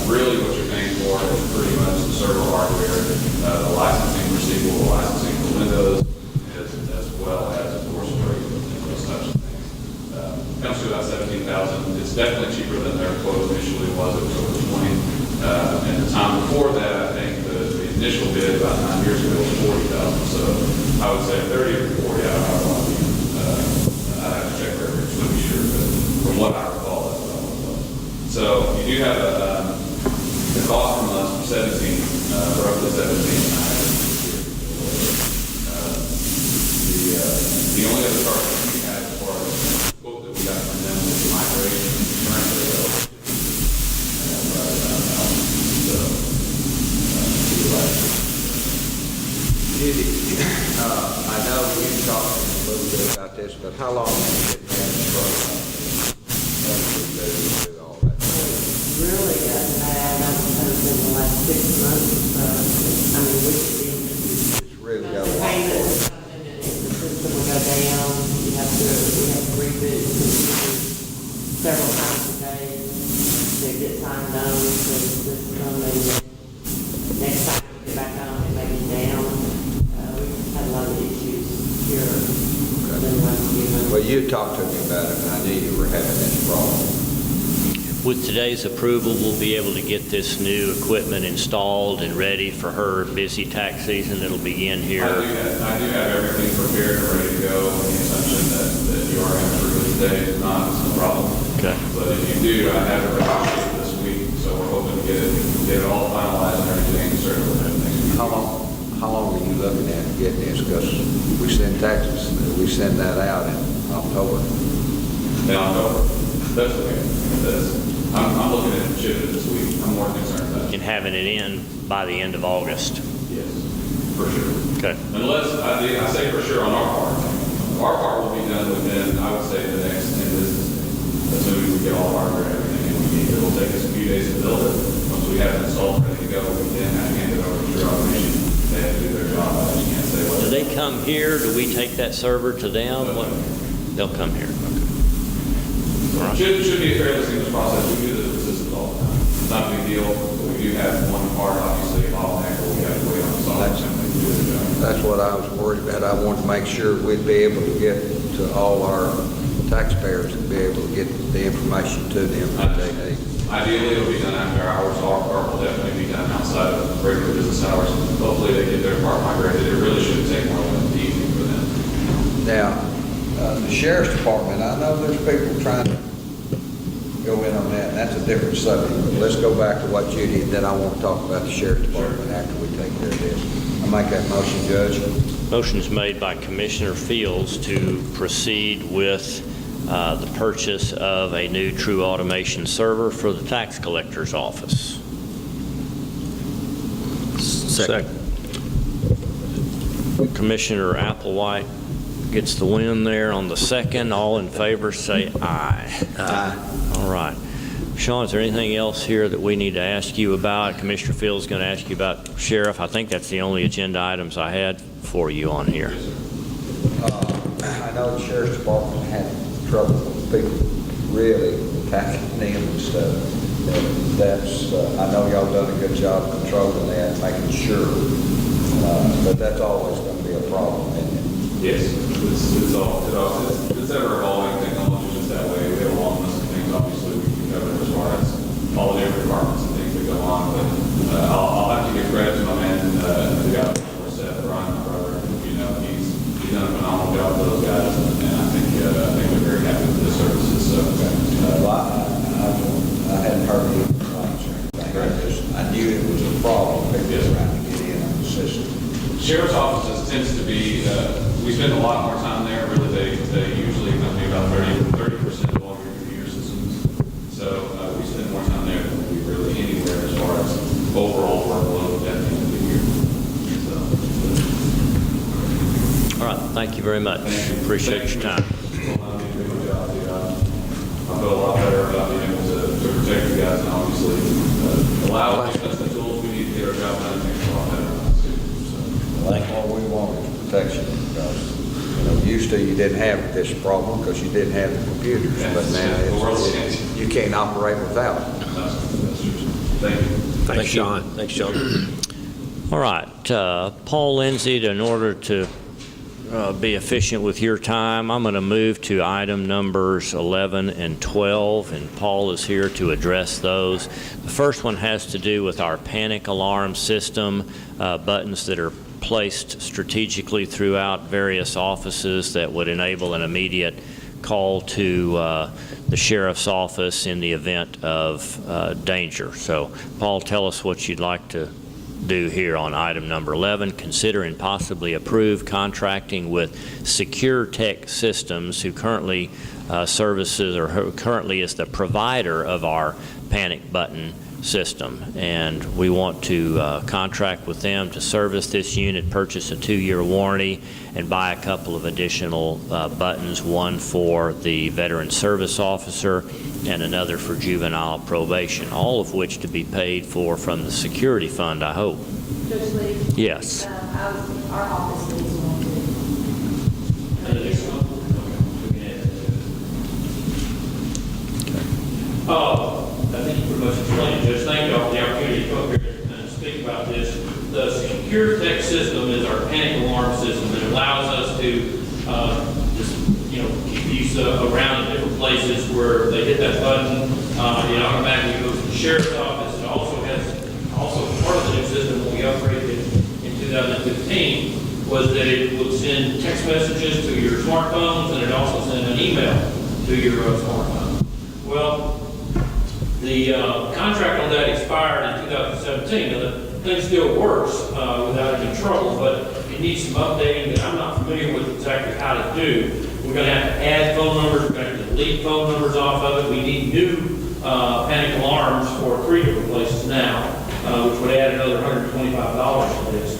Really, what you're paying for is pretty much the server hardware, the licensing receivable, licensing for Windows, as well as, of course, storage and those types of things. Comes to about $17,000. It's definitely cheaper than their quote initially was. It was over $20,000. And the time before that, I think the initial bid about 9 years ago was $40,000. So I would say 30 or 40. I don't know. I have to check records to be sure, but from what I recall, that's what I was. So you do have the cost from us for 17, roughly 17. The only other charge that we had as far as the quote that we got from them was the migration currently. Judy, I know you talked a little bit about this, but how long has it been to do all that? Really gotten bad, I suppose, in the last 6 months or so. I mean, we could be, It's really got a the lot. payments, the system will go down, we have to reboot computers several times a day to get signed on to the system, and next time we get back on, it may be down. We've had a lot of issues here in the last few months. Well, you talked to me about it, and I knew you were having this problem. With today's approval, we'll be able to get this new equipment installed and ready for her busy tax season that'll begin here. I do have everything prepared and ready to go with the assumption that you are going to approve it today. If not, it's no problem. Okay. But if you do, I have it ready to ship this week, so we're hoping to get it all finalized and everything started within the next week. How long are you looking at getting this? Because we send taxes, we send that out in October. in October. That's okay. I'm looking at shipping it this week. I'm more concerned about it. And having it in by the end of August. Yes, for sure. Okay. Unless, I say for sure on our part. Our part will be done within, I would say, the next 10 business days. As soon as we get all our hardware and everything in we need. It'll take us a few days to build it. Once we have it installed, ready to go, we then have to hand it over to your automation. They have to do their job. I just can't say what. Do they come here? Do we take that server to them? What? They'll come here. Should be a fairly seamless process. We do this with systems all the time. It's not a big deal, but we do have one part, obviously, a bottleneck where we have to wait on the software company to do the job. That's what I was worried about. I wanted to make sure we'd be able to get to all our taxpayers and be able to get the information to them that they need. Ideally, it'll be done after hours. Our part will definitely be done outside of regular business hours. Hopefully, they get their part migrated. It really shouldn't take more than an evening for them. Now, the sheriff's department, I know there's people trying to go in on that, and that's a different subject. But let's go back to what you did, then I want to talk about the sheriff's department after we take care of this. I make that motion, Judge. Motion's made by Commissioner Fields to proceed with the purchase of a new true automation server for the tax collector's office. Second. Commissioner Applewhite gets the win there on the second. All in favor say aye. Aye. All right. Sean, is there anything else here that we need to ask you about? Commissioner Fields is going to ask you about Sheriff. I think that's the only agenda items I had for you on here. I know the sheriff's department had trouble with people really attacking them and stuff. And that's, I know y'all done a good job controlling that, making sure, but that's always going to be a problem, isn't it? Yes, it's ever evolving technology just that way. We have a long list of things, obviously, we can cover as far as all the different departments and things that go on. But I'll have to give credit to my man, the guy before Seth, Brian, my brother. You know, he's done a phenomenal job for those guys, and I think they're very happy with his services. So, I hadn't heard any complaints or anything. I knew it was a problem, people trying to get in on the system. Sheriff's offices tends to be, we spend a lot more time there. Really, they usually come to about 30% of all your computer systems. So we spend more time there than we really anywhere as far as overall workload at the end of the year. So, All right. Thank you very much. Appreciate your time. I feel a lot better about being able to protect you guys and obviously allow us the tools we need to get our job done and make a lot better. That's what we want is protection, because, used to you didn't have this problem because you didn't have the computers, but now you can't operate without it. Thank you. Thanks, Sean. Thanks, Sean. All right. Paul Lindsay, in order to be efficient with your time, I'm going to move to item numbers 11 and 12, and Paul is here to address those. The first one has to do with our panic alarm system, buttons that are placed strategically throughout various offices that would enable an immediate call to the sheriff's office in the event of danger. So, Paul, tell us what you'd like to do here on item number 11. Consider and possibly approve contracting with Secure Tech Systems, who currently services or who currently is the provider of our panic button system, and we want to contract with them to service this unit, purchase a 2-year warranty, and buy a couple of additional buttons, one for the veteran service officer and another for juvenile probation, all of which to be paid for from the security fund, I hope. Judge Lee? Yes. Our office needs one I think you pretty much explained it, Judge. Thank you all for the opportunity to come up here and speak about this. The Secure Tech system is our panic alarm system that allows us to keep these around in different places where they hit that button. It automatically goes to the sheriff's office. It also part of the new system when we upgraded it in 2015 was that it would send text messages to your smartphones, and it also sent an email to your smartphone. Well, the contract on that expired in 2017. Now, the thing still works without any trouble, but it needs some updating that I'm not familiar with exactly how to do. We're going to have to add phone numbers. We're going to have to delete phone numbers off of it. We need new panic alarms for 3 different places now, which would add another $125 to this.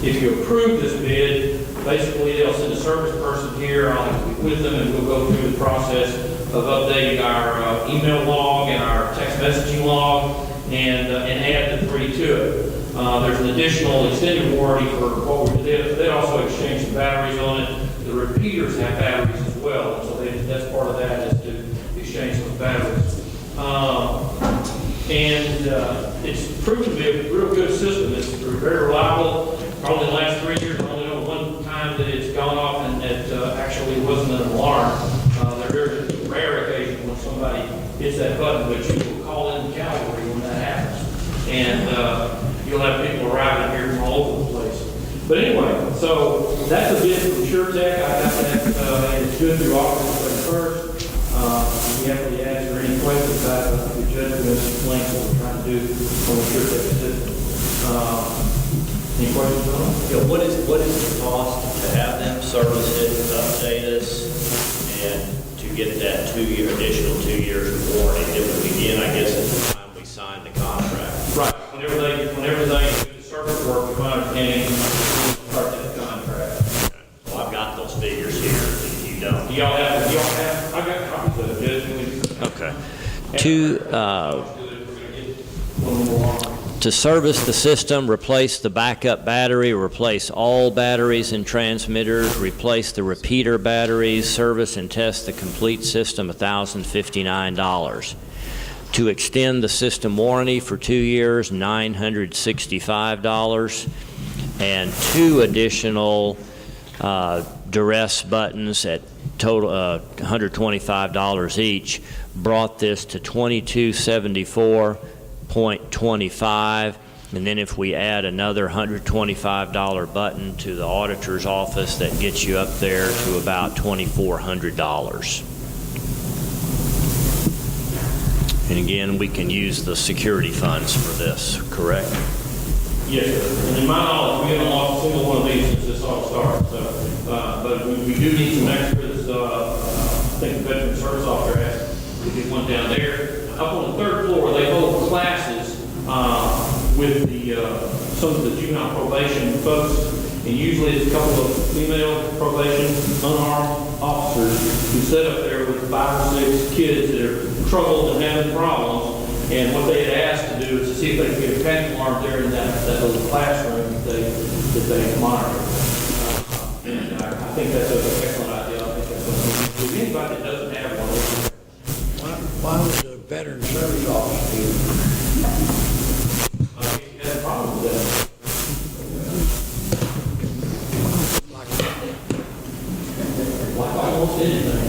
If you approve this bid, basically they'll send a service person here. I'll have to be with them, and we'll go through the process of updating our email log and our text messaging log and add the 3 to it. There's an additional extended warranty for what we did. They also exchange some batteries on it. The repeaters have batteries as well, so that's part of that is to exchange those batteries. It's proven to be a real good system. It's very reliable. Probably in the last 3 years, I only know one time that it's gone off and it actually wasn't an alarm. There's a rare occasion when somebody hits that button, but you will call in cavalry when that happens. And you'll have people arriving here from all over the place. But anyway, so that's a bid from SureTech. I got that, and it's good through August 31st. If you have any answer any questions about the judge will explain what we're trying to do on the SureTech system. Any questions on it? Yeah, what is the cost to have them service it, update us, and to get that additional 2 years of warranty that would begin, I guess, at the time we sign the contract? Right. Whenever they do the service work, if my understanding, we'll start that contract. Okay. So I've got those figures here, if you don't. Do y'all have, I got copies of it, Judge. Okay. To service the system, replace the backup battery, replace all batteries and transmitters, replace the repeater batteries, service and test the complete system, $1,059. To extend the system warranty for 2 years, $965. And 2 additional duress buttons at total $125 each brought this to $2274.25, and then if we add another $125 button to the auditor's office, that gets you up there to about $2,400. And again, we can use the security funds for this, correct? Yes, sir. And in my knowledge, we haven't lost a single one of these since this all started. So, but we do need some extras. I think the Veteran Service Officer asked to get one down there. Up on the 3rd floor, they hold classes with some of the juvenile probation folks, and usually it's a couple of female probation unarmed officers who sit up there with 5 or 6 kids that are troubled and having problems. And what they had asked to do is to see if they could get a panic alarm there in that little classroom that they monitor. And I think that's an excellent idea. I think that's something. If anybody that doesn't have one, Why was the Veteran Service Office here? I think you had a problem with that. Like almost anything.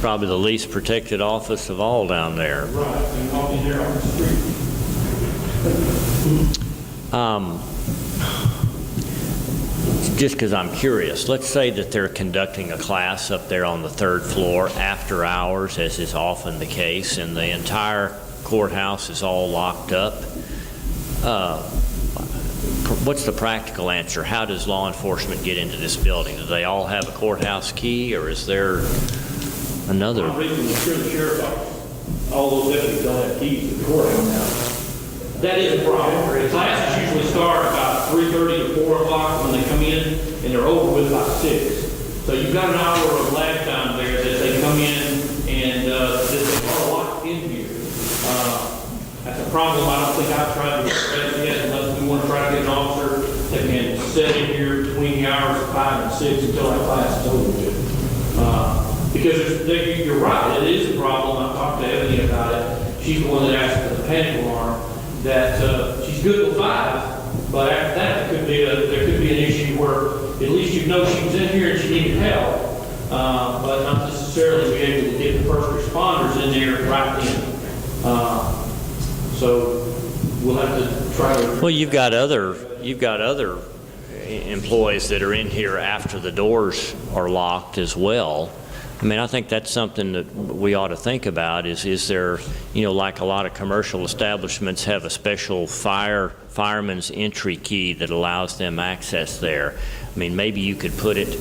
Probably the least protected office of all down there. Right, and walk in there on the street. Just because I'm curious, let's say that they're conducting a class up there on the 3rd floor after hours, as is often the case, and the entire courthouse is all locked up. What's the practical answer? How does law enforcement get into this building? Do they all have a courthouse key, or is there another? I'm reading the sheriff's office. All those deputies don't have keys to the courthouse now. That is a problem. The classes usually start about 3:30 to 4 o'clock when they come in, and they're over with by 6. So you've got an hour of lag time there that they come in and that they are locked in here. That's a problem I don't think I've tried to address yet, unless we want to try to get an officer that can sit in here between the hours of 5 and 6 until that class is over with. Because you're right, it is a problem. I've talked to Ebony about it. She's the one that asked for the panic alarm. That she's good till 5, but after that there could be an issue where at least you know she was in here and she needed help, but not necessarily be able to get the first responders in there right then. So we'll have to try to. Well, you've got other employees that are in here after the doors are locked as well. I mean, I think that's something that we ought to think about is there, like a lot of commercial establishments have a special fireman's entry key that allows them access there. I mean, maybe you could put it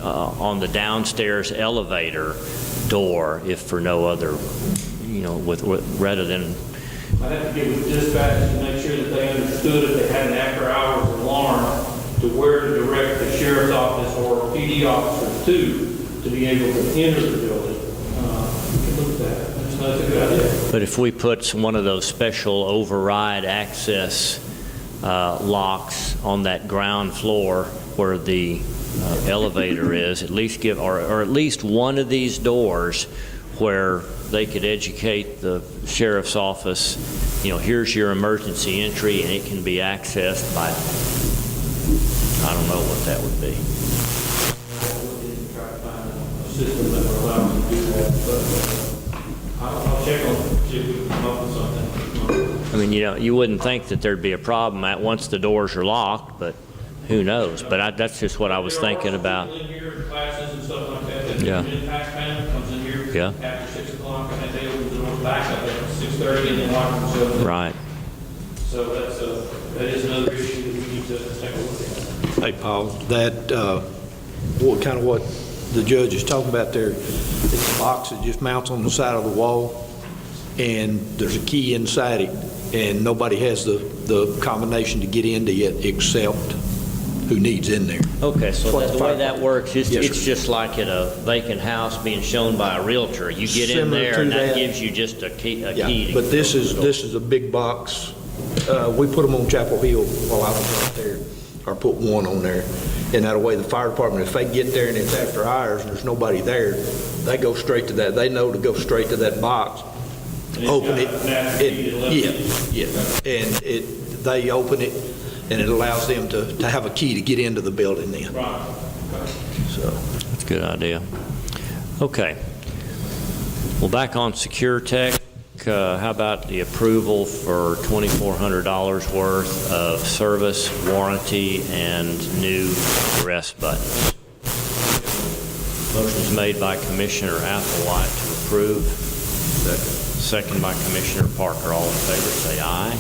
on the downstairs elevator door if for no other, rather than. I'd have to get with dispatch to make sure that they understood if they had an after-hours alarm to where to direct the sheriff's office or PD officers to be able to enter the building. We can look at that. That's a good idea. But if we put one of those special override access locks on that ground floor where the elevator is, at least give, or at least one of these doors where they could educate the sheriff's office, here's your emergency entry and it can be accessed by, I don't know what that would be. Try to find a system that will allow them to do that, but I'll check on it, see if we can come up with something. I mean, you wouldn't think that there'd be a problem once the doors are locked, but who knows? But that's just what I was thinking about. There are people in here, classes and stuff like that, Yeah. the impact panel comes in here Yeah. after 6 o'clock, and they open the door back up at 6:30 and then lock themselves in. Right. So that is another issue that we need to take a look at. Hey, Paul, that, what the judge is talking about there, it's a box that just mounts on the side of the wall, and there's a key inside it, and nobody has the combination to get into it except who needs in there. Okay, so What the the way fire that works, Yes, it's sir. just like at a vacant house being shown by a realtor. You get in Similar there to and that that. gives you just a key. Yeah, To but this open the door. is a big box. We put them on Chapel Hill while I was out there, or put one on there. And that way the fire department, if they get there and it's after hours and there's nobody there, they go straight to that. They know to go straight to that box, open it. And they open it, and it allows them to have a key to get into the building then. Right. So. That's a good idea. Okay. Well, back on Secure Tech, how about the approval for $2,400 worth of service, warranty, and new arrest buttons? Motion is made by Commissioner Applewhite to approve. Second by Commissioner Parker. All in favor, say aye.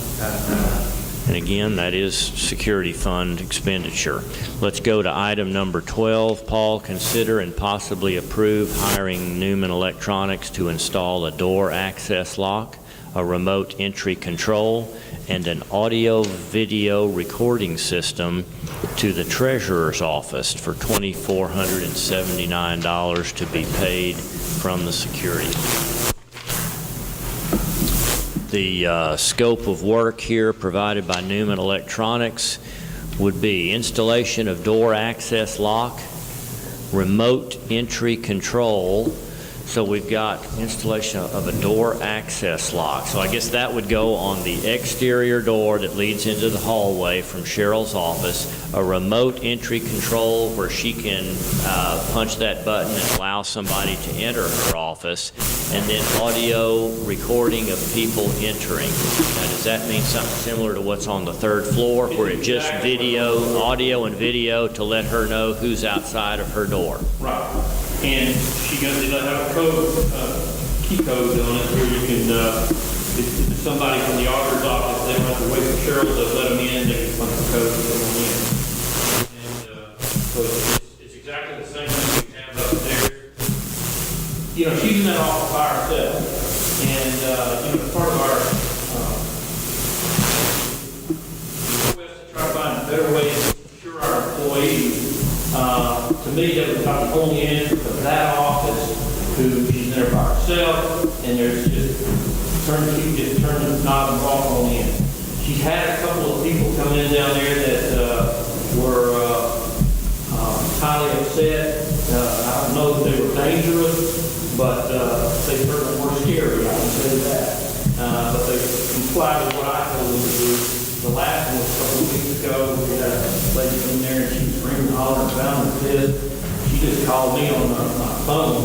And again, that is security fund expenditure. Let's go to item number 12. Paul, consider and possibly approve hiring Newman Electronics to install a door access lock, a remote entry control, and an audio-video recording system to the treasurer's office for $2,479 to be paid from the security. The scope of work here provided by Newman Electronics would be installation of door access lock, remote entry control. So we've got installation of a door access lock. So I guess that would go on the exterior door that leads into the hallway from Cheryl's office, a remote entry control where she can punch that button and allow somebody to enter her office, and then audio recording of people entering. Now, does that mean something similar to what's on the third floor, where it just audio and video to let her know who's outside of her door? Right. And it does have a code, key code on it where you can, if somebody from the auditor's office, they don't have to wait for Cheryl to let them in, they can punch the code and let them in. And so it's exactly the same thing we have upstairs. She's in that office by herself. And, part of our request to try to find better ways to secure our employees. To me, that was about the only answer for that office, who she's there by herself, and there's just turn the knob and walk on in. She's had a couple of people come in down there that were highly upset. I don't know if they were dangerous, but they certainly were scary, I can say that. But they complied with what I told them to do. The last one was a couple of weeks ago. We had a lady in there, and she was screaming, hollering, pounding her fist. She just called me on my phone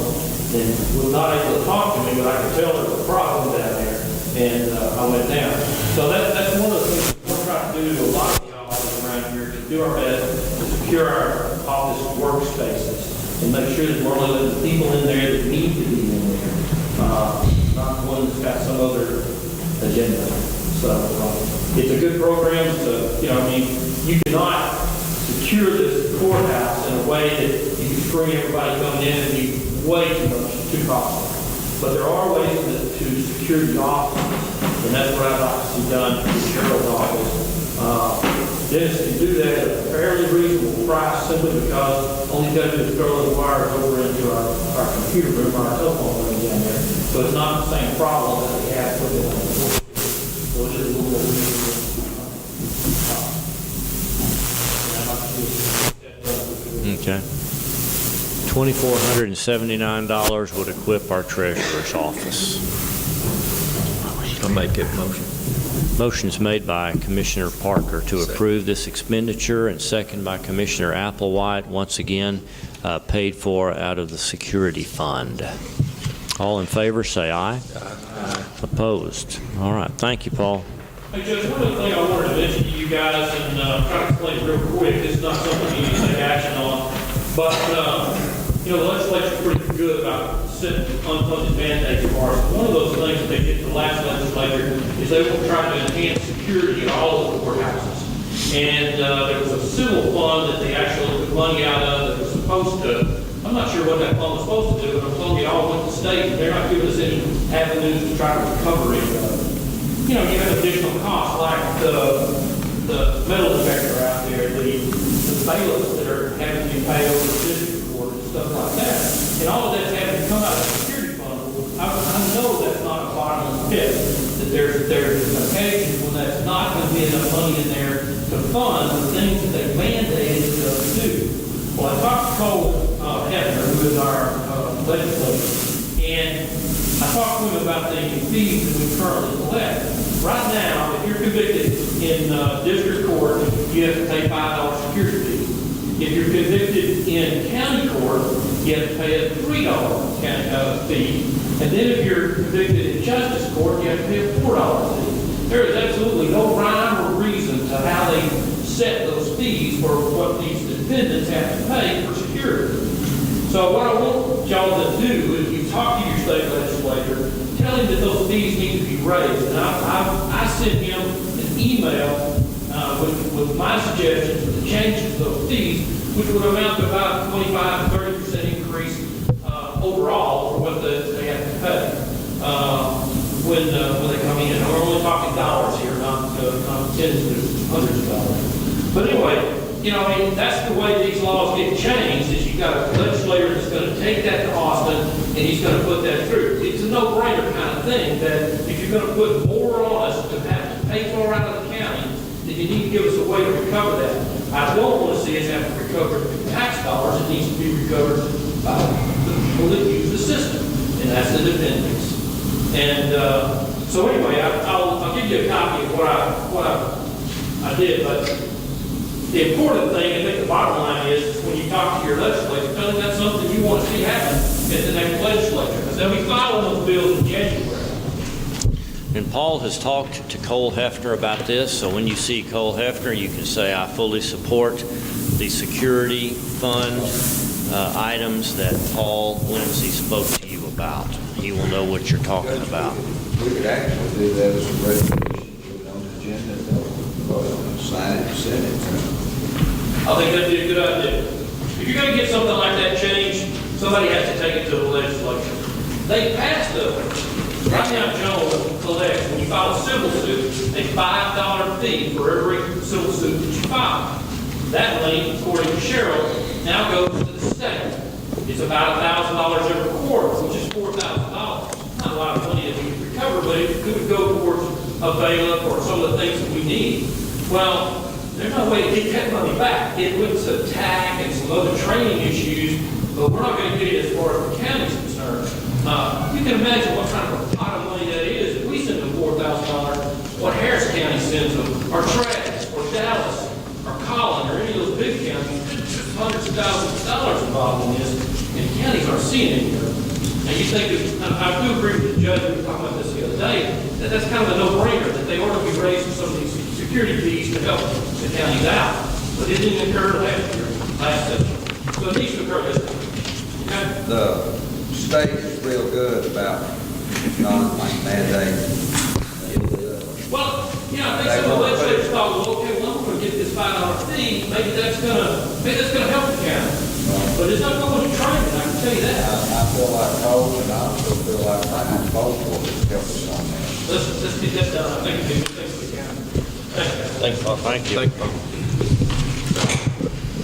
and was not able to talk to me, but I could tell there was a problem down there, and I went down. So that's one of the things we're trying to do to a lot of the offices around here, to do our best to secure our office workspaces and make sure that we're only letting people in there that need to be in there, not one that's got some other agenda. So it's a good program. You cannot secure this courthouse in a way that you can screen everybody coming in and be way too costly. But there are ways to secure the offices, and that's what I'd like to see done in the sheriff's office. Dennis can do that at a fairly reasonable price simply because all he's got to do is throw those wires over into our computer room, our telephone room down there. So it's not the same problem that we have with it on the board. So it is a little more reasonable. Okay. $2,479 would equip our treasurer's office. I'll make that motion. Motion's made by Commissioner Parker to approve this expenditure, and second by Commissioner Applewhite, once again paid for out of the security fund. All in favor, say aye. Aye. Opposed? All right. Thank you, Paul. Hey, Judge, one other thing I wanted to mention to you guys, and try to explain real quick. This is not something you need to take action on, but the legislature's pretty good about setting unfunded mandates for us. One of those things that they did in the last legislature is they were trying to enhance security at all of the courthouses. And there was a civil fund that they actually took money out of that was supposed to, I'm not sure what that fund was supposed to do, but I'm telling you, all with the state, and they're not giving us any avenues to try to recover it. You have additional costs like the metal detector out there, the bailiffs that are having to be paid over the district court and stuff like that. And all of that's having to come out of the security fund. I know that's not a bottomless pit, that there's occasions when that's not going to be enough money in there to fund the things that they mandated us to do. Well, I talked to Cole Hefner, who is our legislator, and I talked to him about the fees that we currently collect. Right now, if you're convicted in district court, you have to pay $5 security fee. If you're convicted in county court, you have to pay a $3 fee. And then if you're convicted in justice court, you have to pay a $4 fee. There is absolutely no rhyme or reason to how they set those fees for what these defendants have to pay for security. So what I want y'all to do is you talk to your state legislator, tell him that those fees need to be raised. And I sent him an email with my suggestions for the changes to those fees, which would amount to about 25 to 30% increase overall for what they have to pay when they come in. And we're only talking dollars here, not tens to hundreds of dollars. But anyway, that's the way these laws get changed, is you've got a legislator that's going to take that to Austin, and he's going to put that through. It's a no-brainer kind of thing that if you're going to put more on us to have to pay for out of the county, then you need to give us a way to recover that. I don't want to see us have to recover tax dollars. It needs to be recovered by the people that use the system, and that's the defendants. And so anyway, I'll give you a copy of what I did, but the important thing, I think the bottom line is when you talk to your legislature, tell them that's something you want to see happen at the next legislature, because they'll be filing those bills in January. And Paul has talked to Cole Hefner about this, so when you see Cole Hefner, you can say, I fully support the security fund items that Paul Lindsay spoke to you about. He will know what you're talking about. We could actually do that as a resolution, put it on the agenda, sign it and send it to them. I think that'd be a good idea. If you're going to get something like that changed, somebody has to take it to the legislature. They passed them. Right now, Joe collects, when you file a civil suit, a $5 fee for every civil suit that you file. That money, according to Cheryl, now goes to the state. It's about $1,000 every quarter, which is $4,000. Not a lot of money that we can recover, but it could go towards a bailiff or some of the things that we need. Well, there's no way to get that money back. It went to TAC and some other training issues, but we're not going to get it as far as the county's concerned. You can imagine what kind of a pot of money that is. If we send them $4,000, what Harris County sends them, or Travis, or Dallas, or Collin, or any of those big counties, there's hundreds of thousands of dollars involved in this, and counties aren't seeing it here. And you think, I do agree with the judge, we were talking about this the other day, that that's kind of a no-brainer, that they ought to be raising some of these security fees to help the counties out. But it didn't occur last session. So it needs to occur this time. Okay? the state is real good about non-mandating. Well, I think some of the legislators thought, well, okay, well, I'm gonna get this $5 fee, maybe that's gonna help the county. But it's not going to training, I can tell you that. I feel like Cole and I also feel like Ryan both will help us on that. Let's get that done, I think it'd be a good thing for the county. Thank you.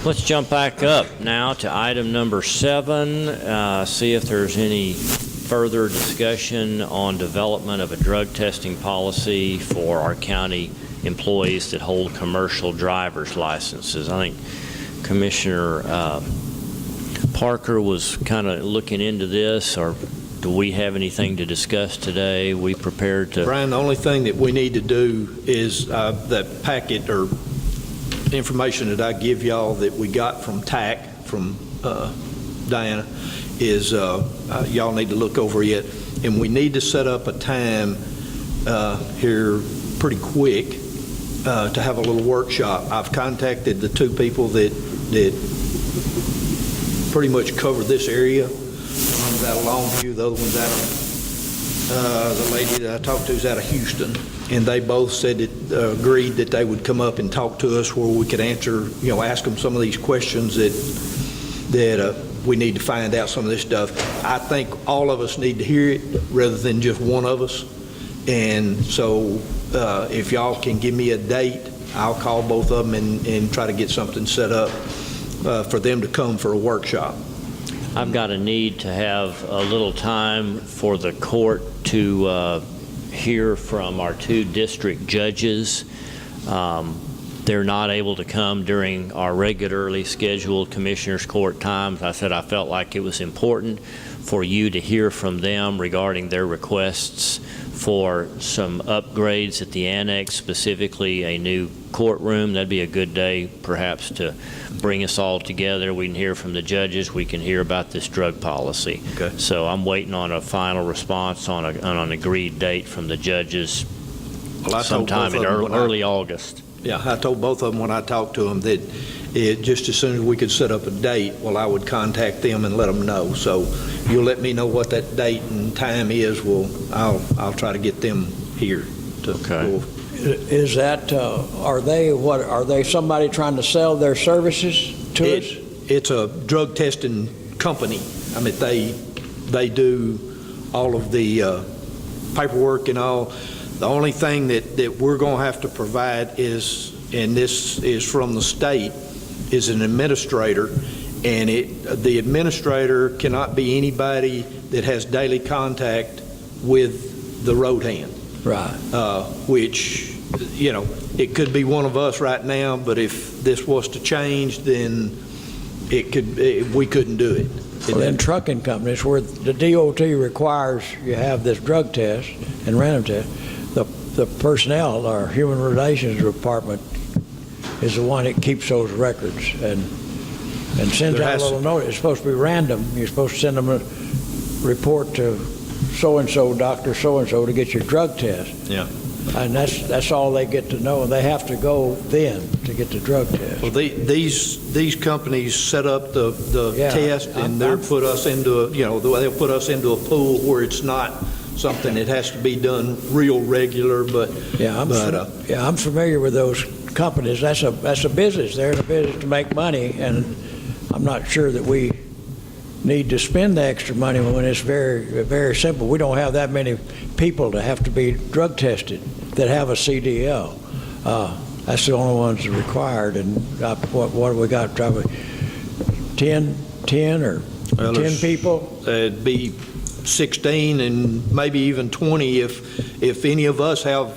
Let's jump back up now to item number 7, see if there's any further discussion on development of a drug testing policy for our county employees that hold commercial driver's licenses. I think Commissioner Parker was kind of looking into this, or do we have anything to discuss today? We prepared to... Brian, the only thing that we need to do is that packet or information that I give y'all that we got from TAC, from Diana, is y'all need to look over it, and we need to set up a time here pretty quick to have a little workshop. I've contacted the 2 people that pretty much cover this area. One's out of Longview, the other one's out of, the lady that I talked to is out of Houston, and they both said that, agreed that they would come up and talk to us where we could answer, ask them some of these questions that we need to find out some of this stuff. I think all of us need to hear it rather than just one of us. And so if y'all can give me a date, I'll call both of them and try to get something set up for them to come for a workshop. I've got a need to have a little time for the court to hear from our 2 district judges. They're not able to come during our regularly scheduled Commissioners Court times. I said I felt like it was important for you to hear from them regarding their requests for some upgrades at the annex, specifically a new courtroom. That'd be a good day perhaps to bring us all together. We can hear from the judges. We can hear about this drug policy. Okay. So I'm waiting on a final response on an agreed date from the judges sometime in early August. Yeah, I told both of them when I talked to them that just as soon as we could set up a date, well, I would contact them and let them know. So you'll let me know what that date and time is. I'll try to get them here. Okay. Is that, are they somebody trying to sell their services to us? It's a drug testing company. I mean, they do all of the paperwork and all. The only thing that we're going to have to provide is, and this is from the state, is an administrator, and the administrator cannot be anybody that has daily contact with the road hand. Right. Which, it could be one of us right now, but if this was to change, then we couldn't do it. Well, in trucking companies where the DOT requires you have this drug test and random test, the personnel, our human relations department, is the one that keeps those records and sends out a little note. It's supposed to be random. You're supposed to send them a report to so-and-so, Dr. so-and-so, to get your drug test. Yeah. And that's all they get to know, and they have to go then to get the drug test. Well, these companies set up the test, and they'll put us into they'll put us into a pool where it's not something that has to be done real regular. But I'm familiar with those companies. That's a business. They're in a business to make money, and I'm not sure that we need to spend the extra money when it's very, very simple. We don't have that many people to have to be drug tested that have a CDL. That's the only ones that are required. And what do we got? Probably 10 or 10 people? It'd be 16 and maybe even 20 if any of us have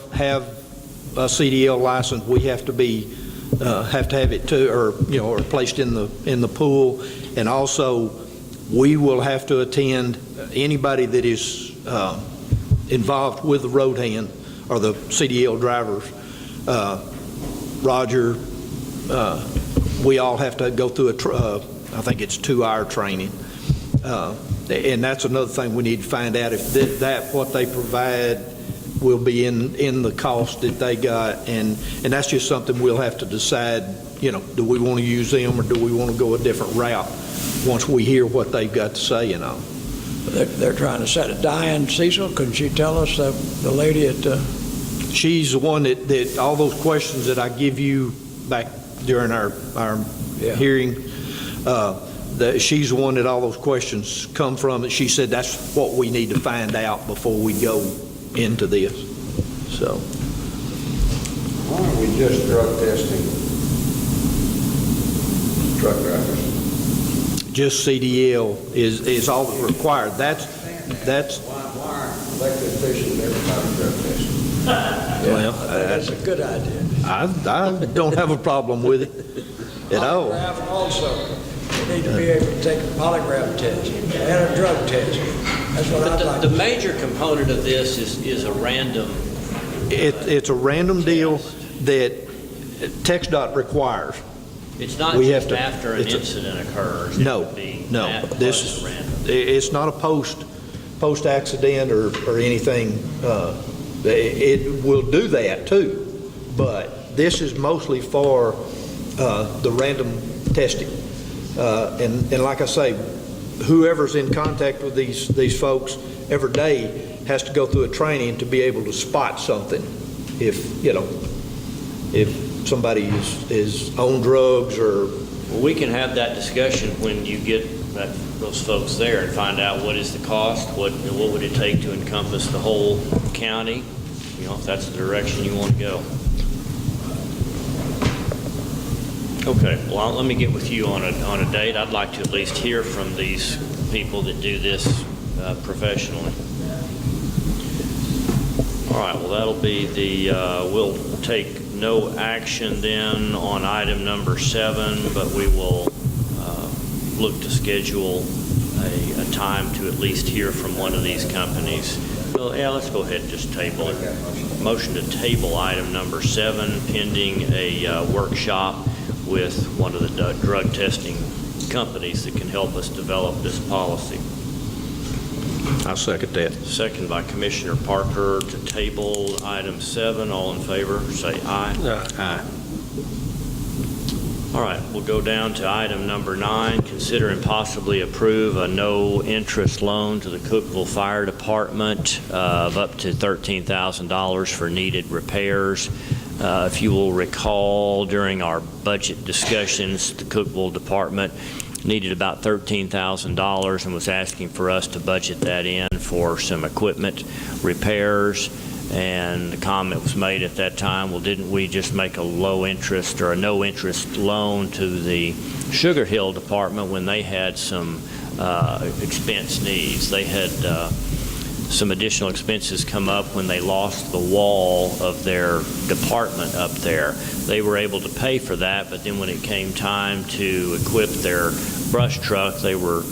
a CDL license. We have to have it too, or placed in the pool. And also, we will have to attend anybody that is involved with the road hand or the CDL drivers. Roger, we all have to go through I think it's 2-hour training. And that's another thing we need to find out if what they provide will be in the cost that they got. And that's just something we'll have to decide, do we want to use them or do we want to go a different route? once we hear what they've got to say and all. They're trying to set it. Diane Cecil, couldn't you tell us, the lady at, She's the one that all those questions that I give you back during our Yeah. hearing, she's the one that all those questions come from. She said that's what we need to find out before we go into this. So, Why aren't we just drug testing truck drivers? just CDL is all that's required. That's Why aren't elected officials everybody drug testing? well, that's a good idea. I don't have a problem with it at all. Polygraph also. They need to be able to take a polygraph test and a drug test. That's what I'd like. The major component of this is a random. It's a random deal that TxDOT requires. It's not We just have to- after an it's a- incident occurs. It No, would be no. that plus This, random. it's not a post-accident or anything. It will do that too, but this is mostly for the random testing. And like I say, whoever's in contact with these folks every day has to go through a training to be able to spot something. If somebody is on drugs or... Well, we can have that discussion when you get those folks there and find out what is the cost, what would it take to encompass the whole county, if that's the direction you want to go. Okay, well, let me get with you on a date. I'd like to at least hear from these people that do this professionally. All right, well, that'll be we'll take no action then on item number 7, but we will look to schedule a time to at least hear from one of these companies. Well, yeah, let's go ahead and just table it. Motion to table item number 7 pending a workshop with one of the drug testing companies that can help us develop this policy. I second that. Second by Commissioner Parker to table item 7. All in favor, say aye. Aye. All right, we'll go down to item number 9. Consider and possibly approve a no-interest loan to the Cookeville Fire Department of up to $13,000 for needed repairs. If you will recall, during our budget discussions, the Cookeville Department needed about $13,000 and was asking for us to budget that in for some equipment repairs. And the comment was made at that time, well, didn't we just make a low interest or a no interest loan to the Sugar Hill Department when they had some expense needs? They had some additional expenses come up when they lost the wall of their department up there. They were able to pay for that, but then when it came time to equip their brush truck, they were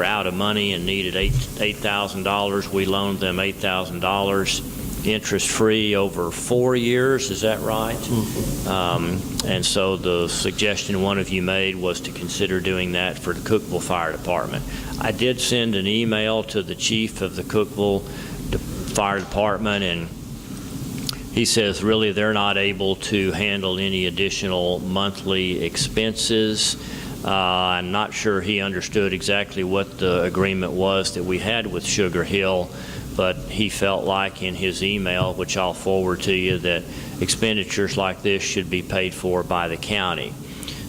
out of money and needed $8,000. We loaned them $8,000 interest-free over 4 years. Is that right? Mm-hmm. And so the suggestion one of you made was to consider doing that for the Cookeville Fire Department. I did send an email to the chief of the Cookeville Fire Department, and he says really they're not able to handle any additional monthly expenses. I'm not sure he understood exactly what the agreement was that we had with Sugar Hill, but he felt like in his email, which I'll forward to you, that expenditures like this should be paid for by the county.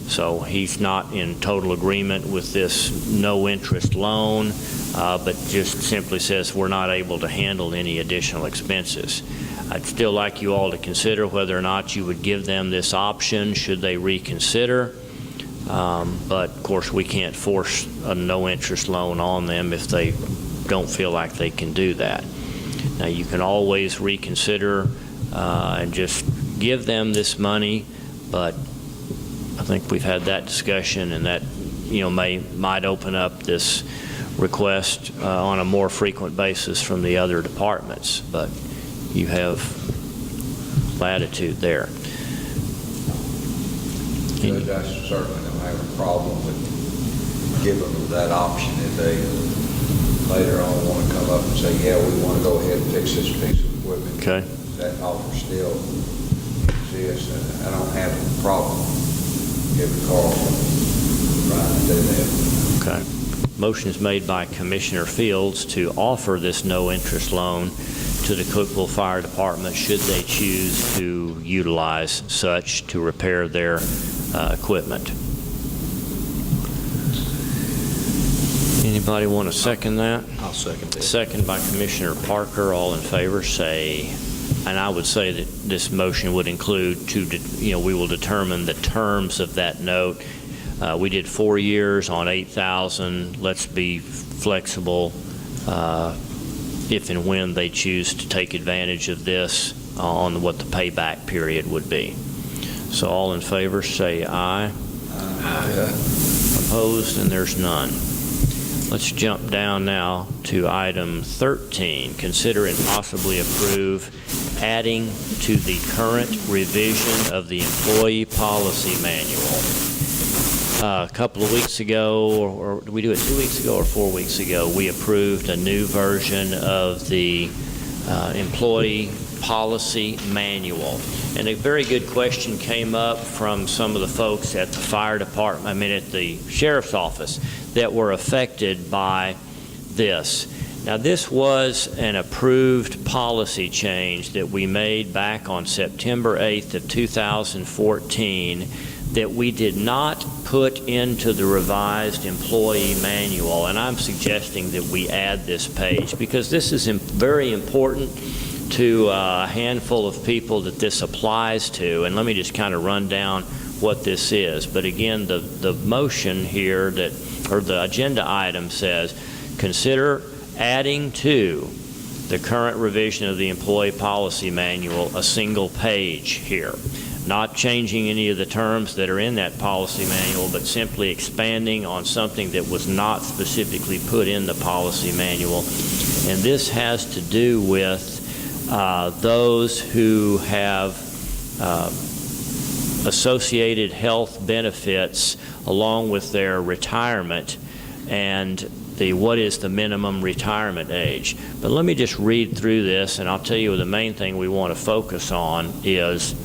So he's not in total agreement with this no-interest loan, but just simply says we're not able to handle any additional expenses. I'd still like you all to consider whether or not you would give them this option should they reconsider. But of course we can't force a no-interest loan on them if they don't feel like they can do that. Now you can always reconsider and just give them this money, but I think we've had that discussion, and that might open up this request on a more frequent basis from the other departments, but you have latitude there. Judge, I certainly don't have a problem with giving them that option if they later on want to come up and say, yeah, we want to go ahead and fix this piece of equipment. Okay. That offer still exists, and I don't have a problem giving Carl trying to do that. Okay. Motion is made by Commissioner Fields to offer this no-interest loan to the Cookeville Fire Department should they choose to utilize such to repair their equipment. Anybody want to second that? I'll second that. Second by Commissioner Parker. All in favor say, and I would say that this motion would include we will determine the terms of that note. We did 4 years on $8,000. Let's be flexible if and when they choose to take advantage of this on what the payback period would be. So all in favor say aye. Aye. Opposed, and there's none. Let's jump down now to item 13. Consider and possibly approve adding to the current revision of the employee policy manual. A couple of weeks ago, or did we do it 2 weeks ago or 4 weeks ago, we approved a new version of the employee policy manual. And a very good question came up from some of the folks at the fire department, at the sheriff's office, that were affected by this. Now, this was an approved policy change that we made back on September 8th of 2014 that we did not put into the revised employee manual, and I'm suggesting that we add this page because this is very important to a handful of people that this applies to. And let me just kind of run down what this is. But again, the motion here or the agenda item says, consider adding to the current revision of the employee policy manual a single page here. Not changing any of the terms that are in that policy manual, but simply expanding on something that was not specifically put in the policy manual. And this has to do with those who have associated health benefits along with their retirement and what is the minimum retirement age. But let me just read through this, and I'll tell you the main thing we want to focus on is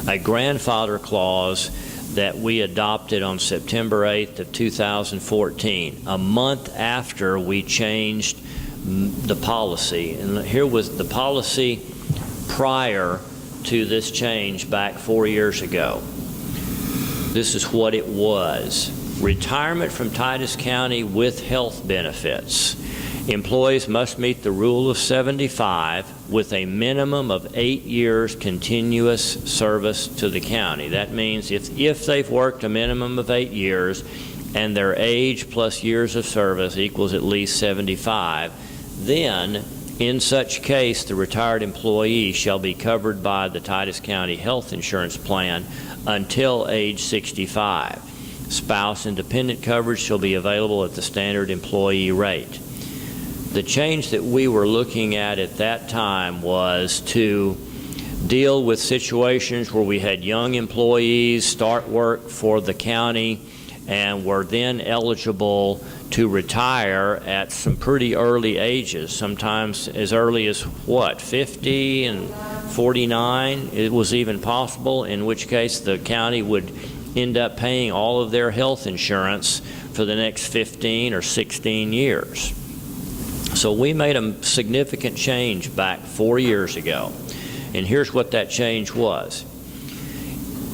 a grandfather clause that we adopted on September 8th of 2014, a month after we changed the policy. And here was the policy prior to this change back 4 years ago. This is what it was. Retirement from Titus County with health benefits. Employees must meet the rule of 75 with a minimum of 8 years continuous service to the county. That means if they've worked a minimum of 8 years and their age plus years of service equals at least 75, then in such case the retired employee shall be covered by the Titus County Health Insurance Plan until age 65. Spouse and dependent coverage shall be available at the standard employee rate. The change that we were looking at that time was to deal with situations where we had young employees start work for the county and were then eligible to retire at some pretty early ages, sometimes as early as 50 and 49. It was even possible, in which case the county would end up paying all of their health insurance for the next 15 or 16 years. So we made a significant change back 4 years ago, and here's what that change was.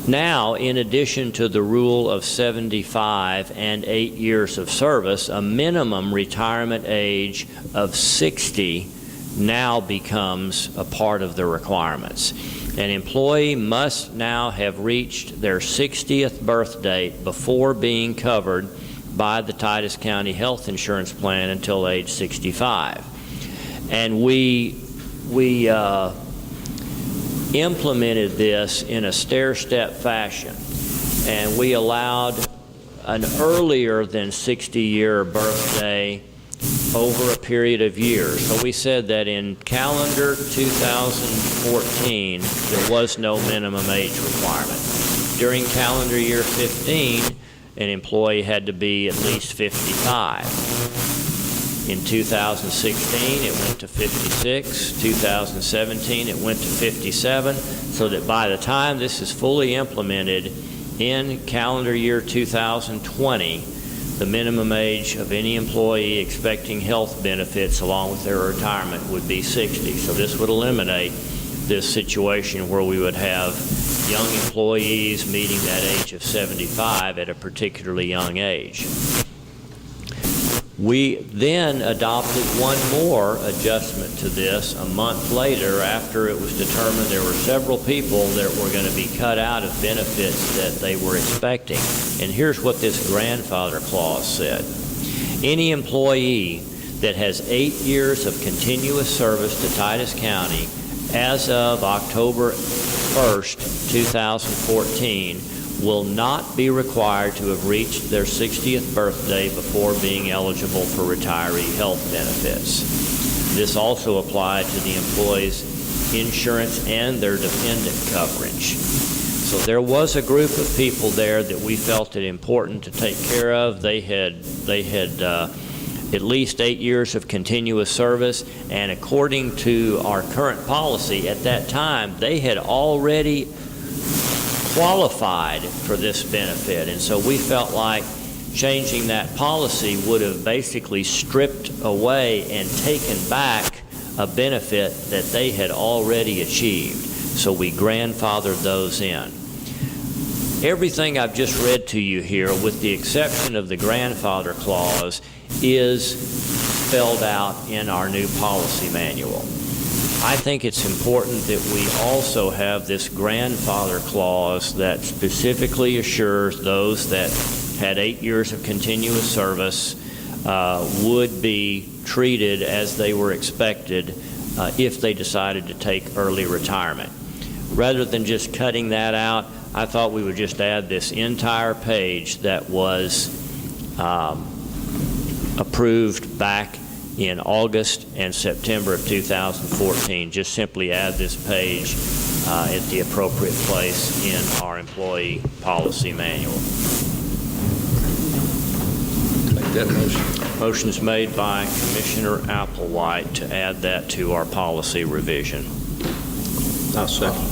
Now, in addition to the rule of 75 and 8 years of service, a minimum retirement age of 60 now becomes a part of the requirements. An employee must now have reached their 60th birth date before being covered by the Titus County Health Insurance Plan until age 65. And we implemented this in a stair-step fashion, and we allowed an earlier than 60-year birthday over a period of years. So we said that in calendar 2014, there was no minimum age requirement. During calendar year 15, an employee had to be at least 55. In 2016, it went to 56. 2017, it went to 57, so that by the time this is fully implemented, in calendar year 2020, the minimum age of any employee expecting health benefits along with their retirement would be 60. So this would eliminate this situation where we would have young employees meeting that age of 75 at a particularly young age. We then adopted one more adjustment to this a month later after it was determined there were several people that were going to be cut out of benefits that they were expecting. And here's what this grandfather clause said. Any employee that has 8 years of continuous service to Titus County as of October 1st, 2014, will not be required to have reached their 60th birthday before being eligible for retiree health benefits. This also applied to the employee's insurance and their dependent coverage. So there was a group of people there that we felt it important to take care of. They had at least 8 years of continuous service, and according to our current policy at that time, they had already qualified for this benefit. And so we felt like changing that policy would have basically stripped away and taken back a benefit that they had already achieved. So we grandfathered those in. Everything I've just read to you here, with the exception of the grandfather clause, is spelled out in our new policy manual. I think it's important that we also have this grandfather clause that specifically assures those that had 8 years of continuous service would be treated as they were expected if they decided to take early retirement. Rather than just cutting that out, I thought we would just add this entire page that was approved back in August and September of 2014. Just simply add this page at the appropriate place in our employee policy manual. Make that motion. Motion is made by Commissioner Applewhite to add that to our policy revision. I'll second.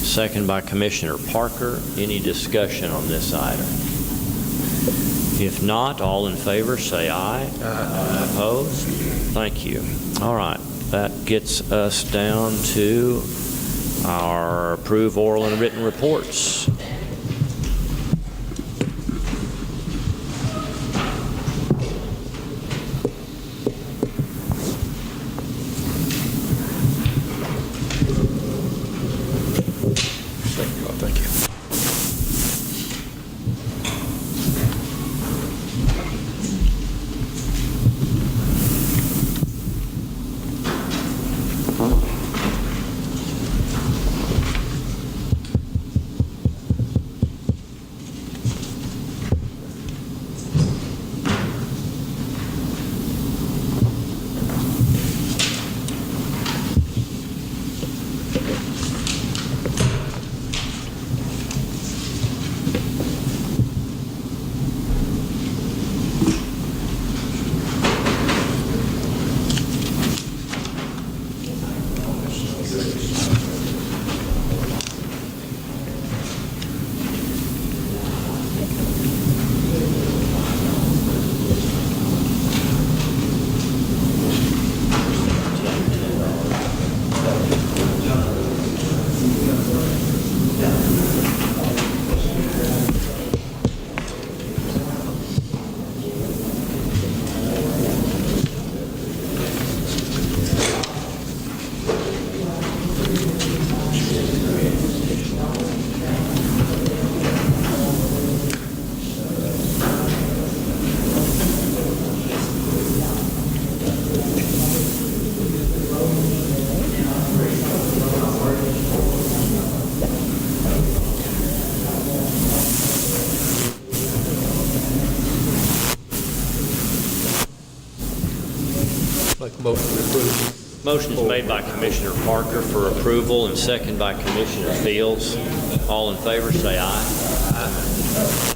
Second by Commissioner Parker. Any discussion on this item? If not, all in favor say aye. Aye. Opposed? Thank you. All right. That gets us down to our approved oral and written reports. Thank you. Motion is made by Commissioner Parker for approval and second by Commissioner Fields. All in favor say aye.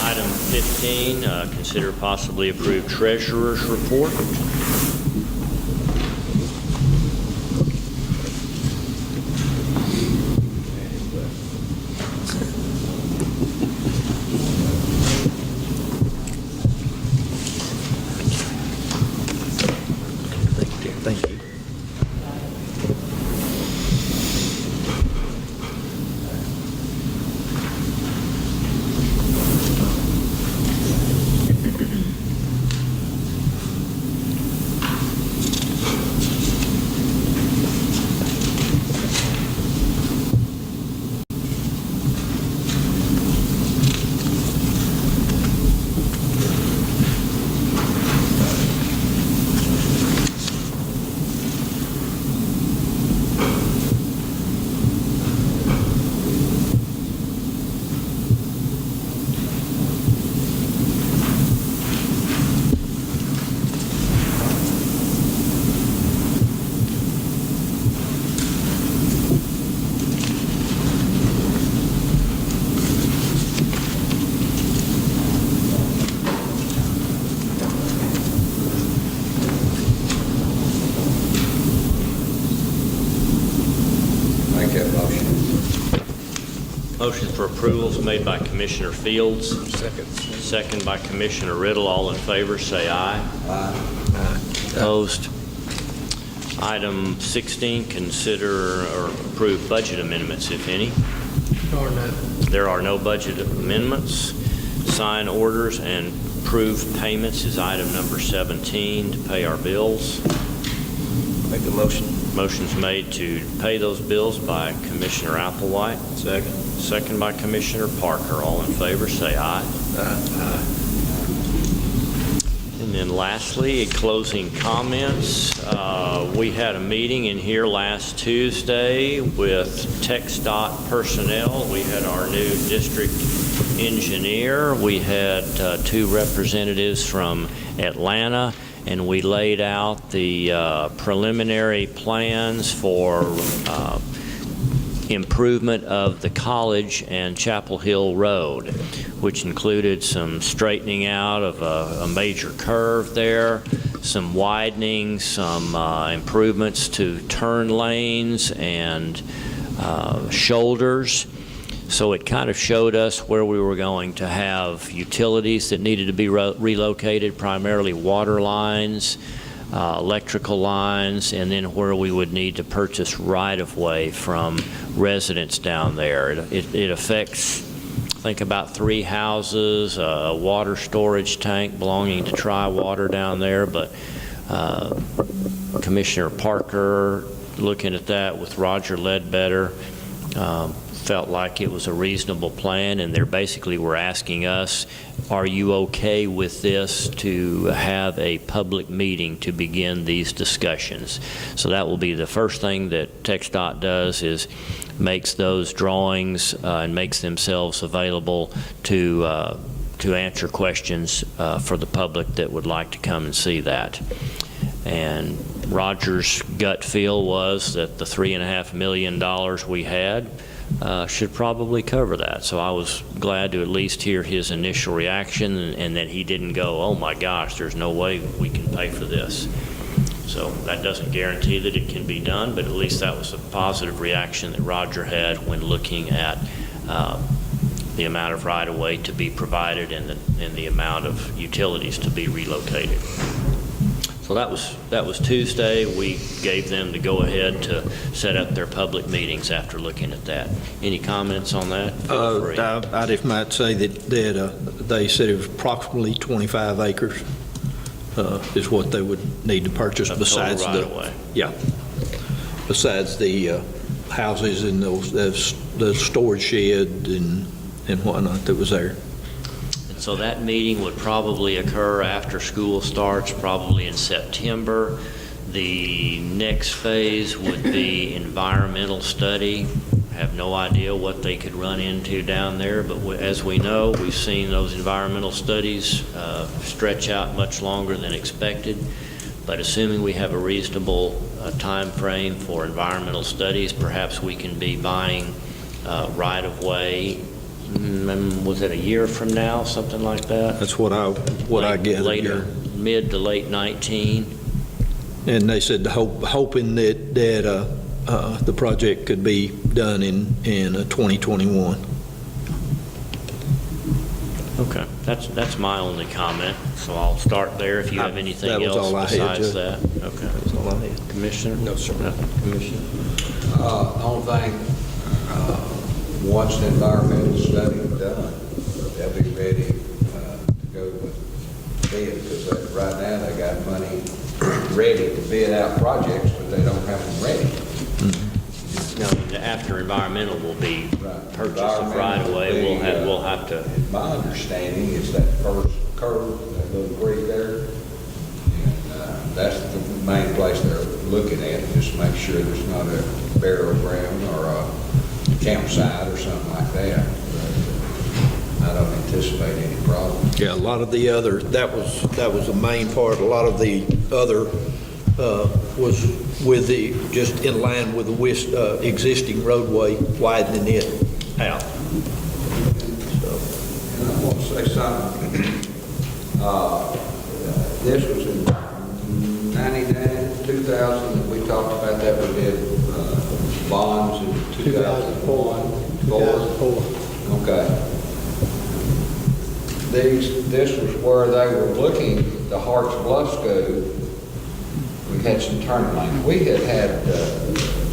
Item 15, consider possibly approved treasurer's report. Make that motion. Motion for approval is made by Commissioner Fields. Second by Commissioner Riddle. All in favor, say aye. Aye. Opposed? Item 16, consider or approve budget amendments, if any. There are no budget amendments. Sign orders and approve payments is item number 17, to pay our bills. Make the motion. Motion's made to pay those bills by Commissioner Applewhite. Second by Commissioner Parker. All in favor, say aye. Aye. And then lastly, closing comments. We had a meeting in here last Tuesday with TxDOT personnel. We had our new district engineer. We had two representatives from Atlanta, and we laid out the preliminary plans for improvement of the College and Chapel Hill Road, which included some straightening out of a major curve there, some widening, some improvements to turn lanes and shoulders. So it kind of showed us where we were going to have utilities that needed to be relocated, primarily water lines, electrical lines, and then where we would need to purchase right-of-way from residents down there. It affects, I think, about 3 houses, a water storage tank belonging to Tri-Water down there, but Commissioner Parker, looking at that with Roger Ledbetter, felt like it was a reasonable plan, and they basically were asking us, are you okay with this to have a public meeting to begin these discussions? So that will be the first thing that TxDOT does, is makes those drawings and makes themselves available to answer questions for the public that would like to come and see that. And Roger's gut feel was that the $3.5 million we had should probably cover that. So I was glad to at least hear his initial reaction, and that he didn't go, oh my gosh, there's no way we can pay for this. So that doesn't guarantee that it can be done, but at least that was a positive reaction that Roger had when looking at the amount of right-of-way to be provided and the amount of utilities to be relocated. So that was Tuesday. We gave them the go-ahead to set up their public meetings after looking at that. Any comments on that? Feel free. I just might say that they said it was approximately 25 acres is what they would need to purchase besides right-of-way. Besides the houses and the storage shed and whatnot that was there. So that meeting would probably occur after school starts, probably in September. The next phase would be environmental study. I have no idea what they could run into down there, but as we know, we've seen those environmental studies stretch out much longer than expected. But assuming we have a reasonable time frame for environmental studies, perhaps we can be buying right-of-way. Was it a year from now, something like that? That's what I gathered. Later, mid to late 19. And they said hoping that the project could be done in 2021. Okay, that's my only comment. So I'll start there. If you have anything else besides that, okay. That's all I had. Commissioner? No, sir. Commissioner? The only thing, once the environmental study is done, they'll be ready to go with bid, because right now they got money ready to bid out projects, but they don't have them ready. No, after environmental will be purchase of right-of-way, we'll have to. My understanding is that first curve, that little creek there, and that's the main place they're looking at, just to make sure there's not a burial ground or a campsite or something like that. But I don't anticipate any problem. Yeah, a lot of the other, that was the main part. A lot of the other was with just in line with the existing roadway, widening it out. And I want to say something. This was in 99, 2000, that we talked about that. We did bonds in 2004. 2004. Okay. This was where they were looking at the Harts Bluff School. We had some turning lanes. We had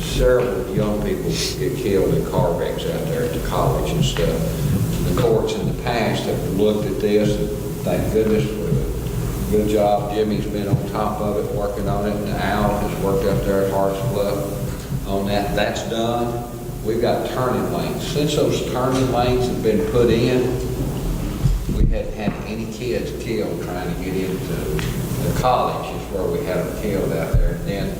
several young people get killed in car wrecks out there at the college and stuff. The courts in the past have looked at this, and thank goodness for the good job. Jimmy's been on top of it, working on it, and Al has worked up there at Harts Bluff on that. That's done. We've got turning lanes. Since those turning lanes have been put in, we hadn't had any kids killed trying to get into the college is where we had them killed out there. And then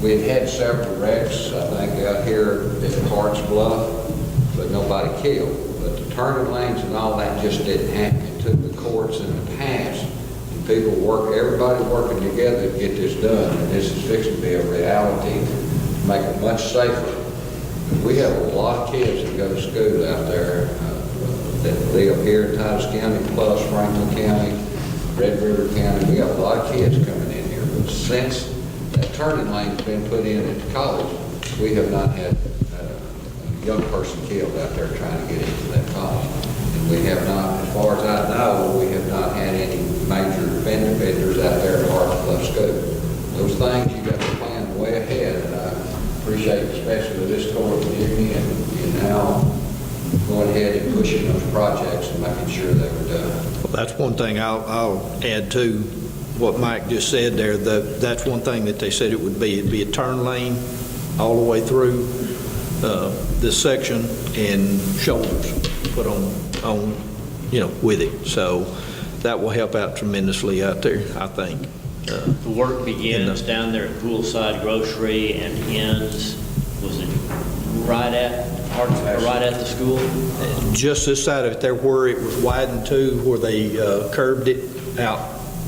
we had several wrecks, I think, out here at Harts Bluff, but nobody killed. But the turning lanes and all that just didn't happen. It took the courts in the past, and people everybody working together to get this done. And this is fixing to be a reality to make it much safer. We have a lot of kids that go to school out there that live here in Titus County, plus Franklin County, Red River County. We have a lot of kids coming in here. But since that turning lane's been put in at the college, we have not had a young person killed out there trying to get into that college. And we have not, as far as I know, we have not had any major fender benders out there at Harts Bluff School. Those things you got to plan way ahead, and I appreciate especially this court, Jimmy, and now going ahead and pushing those projects and making sure they were done. Well, that's one thing I'll add to what Mike just said there. That's one thing that they said it would be. It'd be a turn lane all the way through this section and shoulders put on with it. So that will help out tremendously out there, I think. The work begins down there at Poolside Grocery and ends, was it right at the school? Just this side of it there where it was widened to, where they curved it out,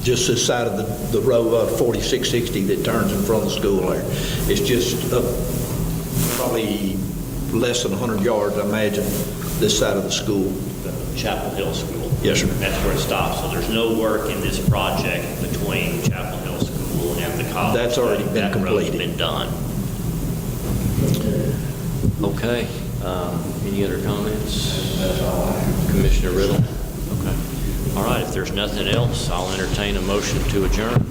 just this side of the row of 4660 that turns in front of the school there. It's just up probably less than 100 yards, I imagine, this side of the school. Chapel Hill School. Yes, sir. That's where it stops. So there's no work in this project between Chapel Hill School and the college. That's already been completed. That road's been done. Okay. Any other comments? That's all I have. Commissioner Riddle? Okay. All right. If there's nothing else, I'll entertain a motion to adjourn.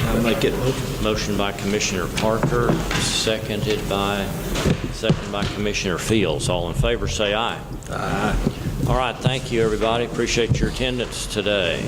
I'll make it motion. Motion by Commissioner Parker, seconded by Commissioner Fields. All in favor, say aye. Aye. All right, thank you, everybody. Appreciate your attendance today.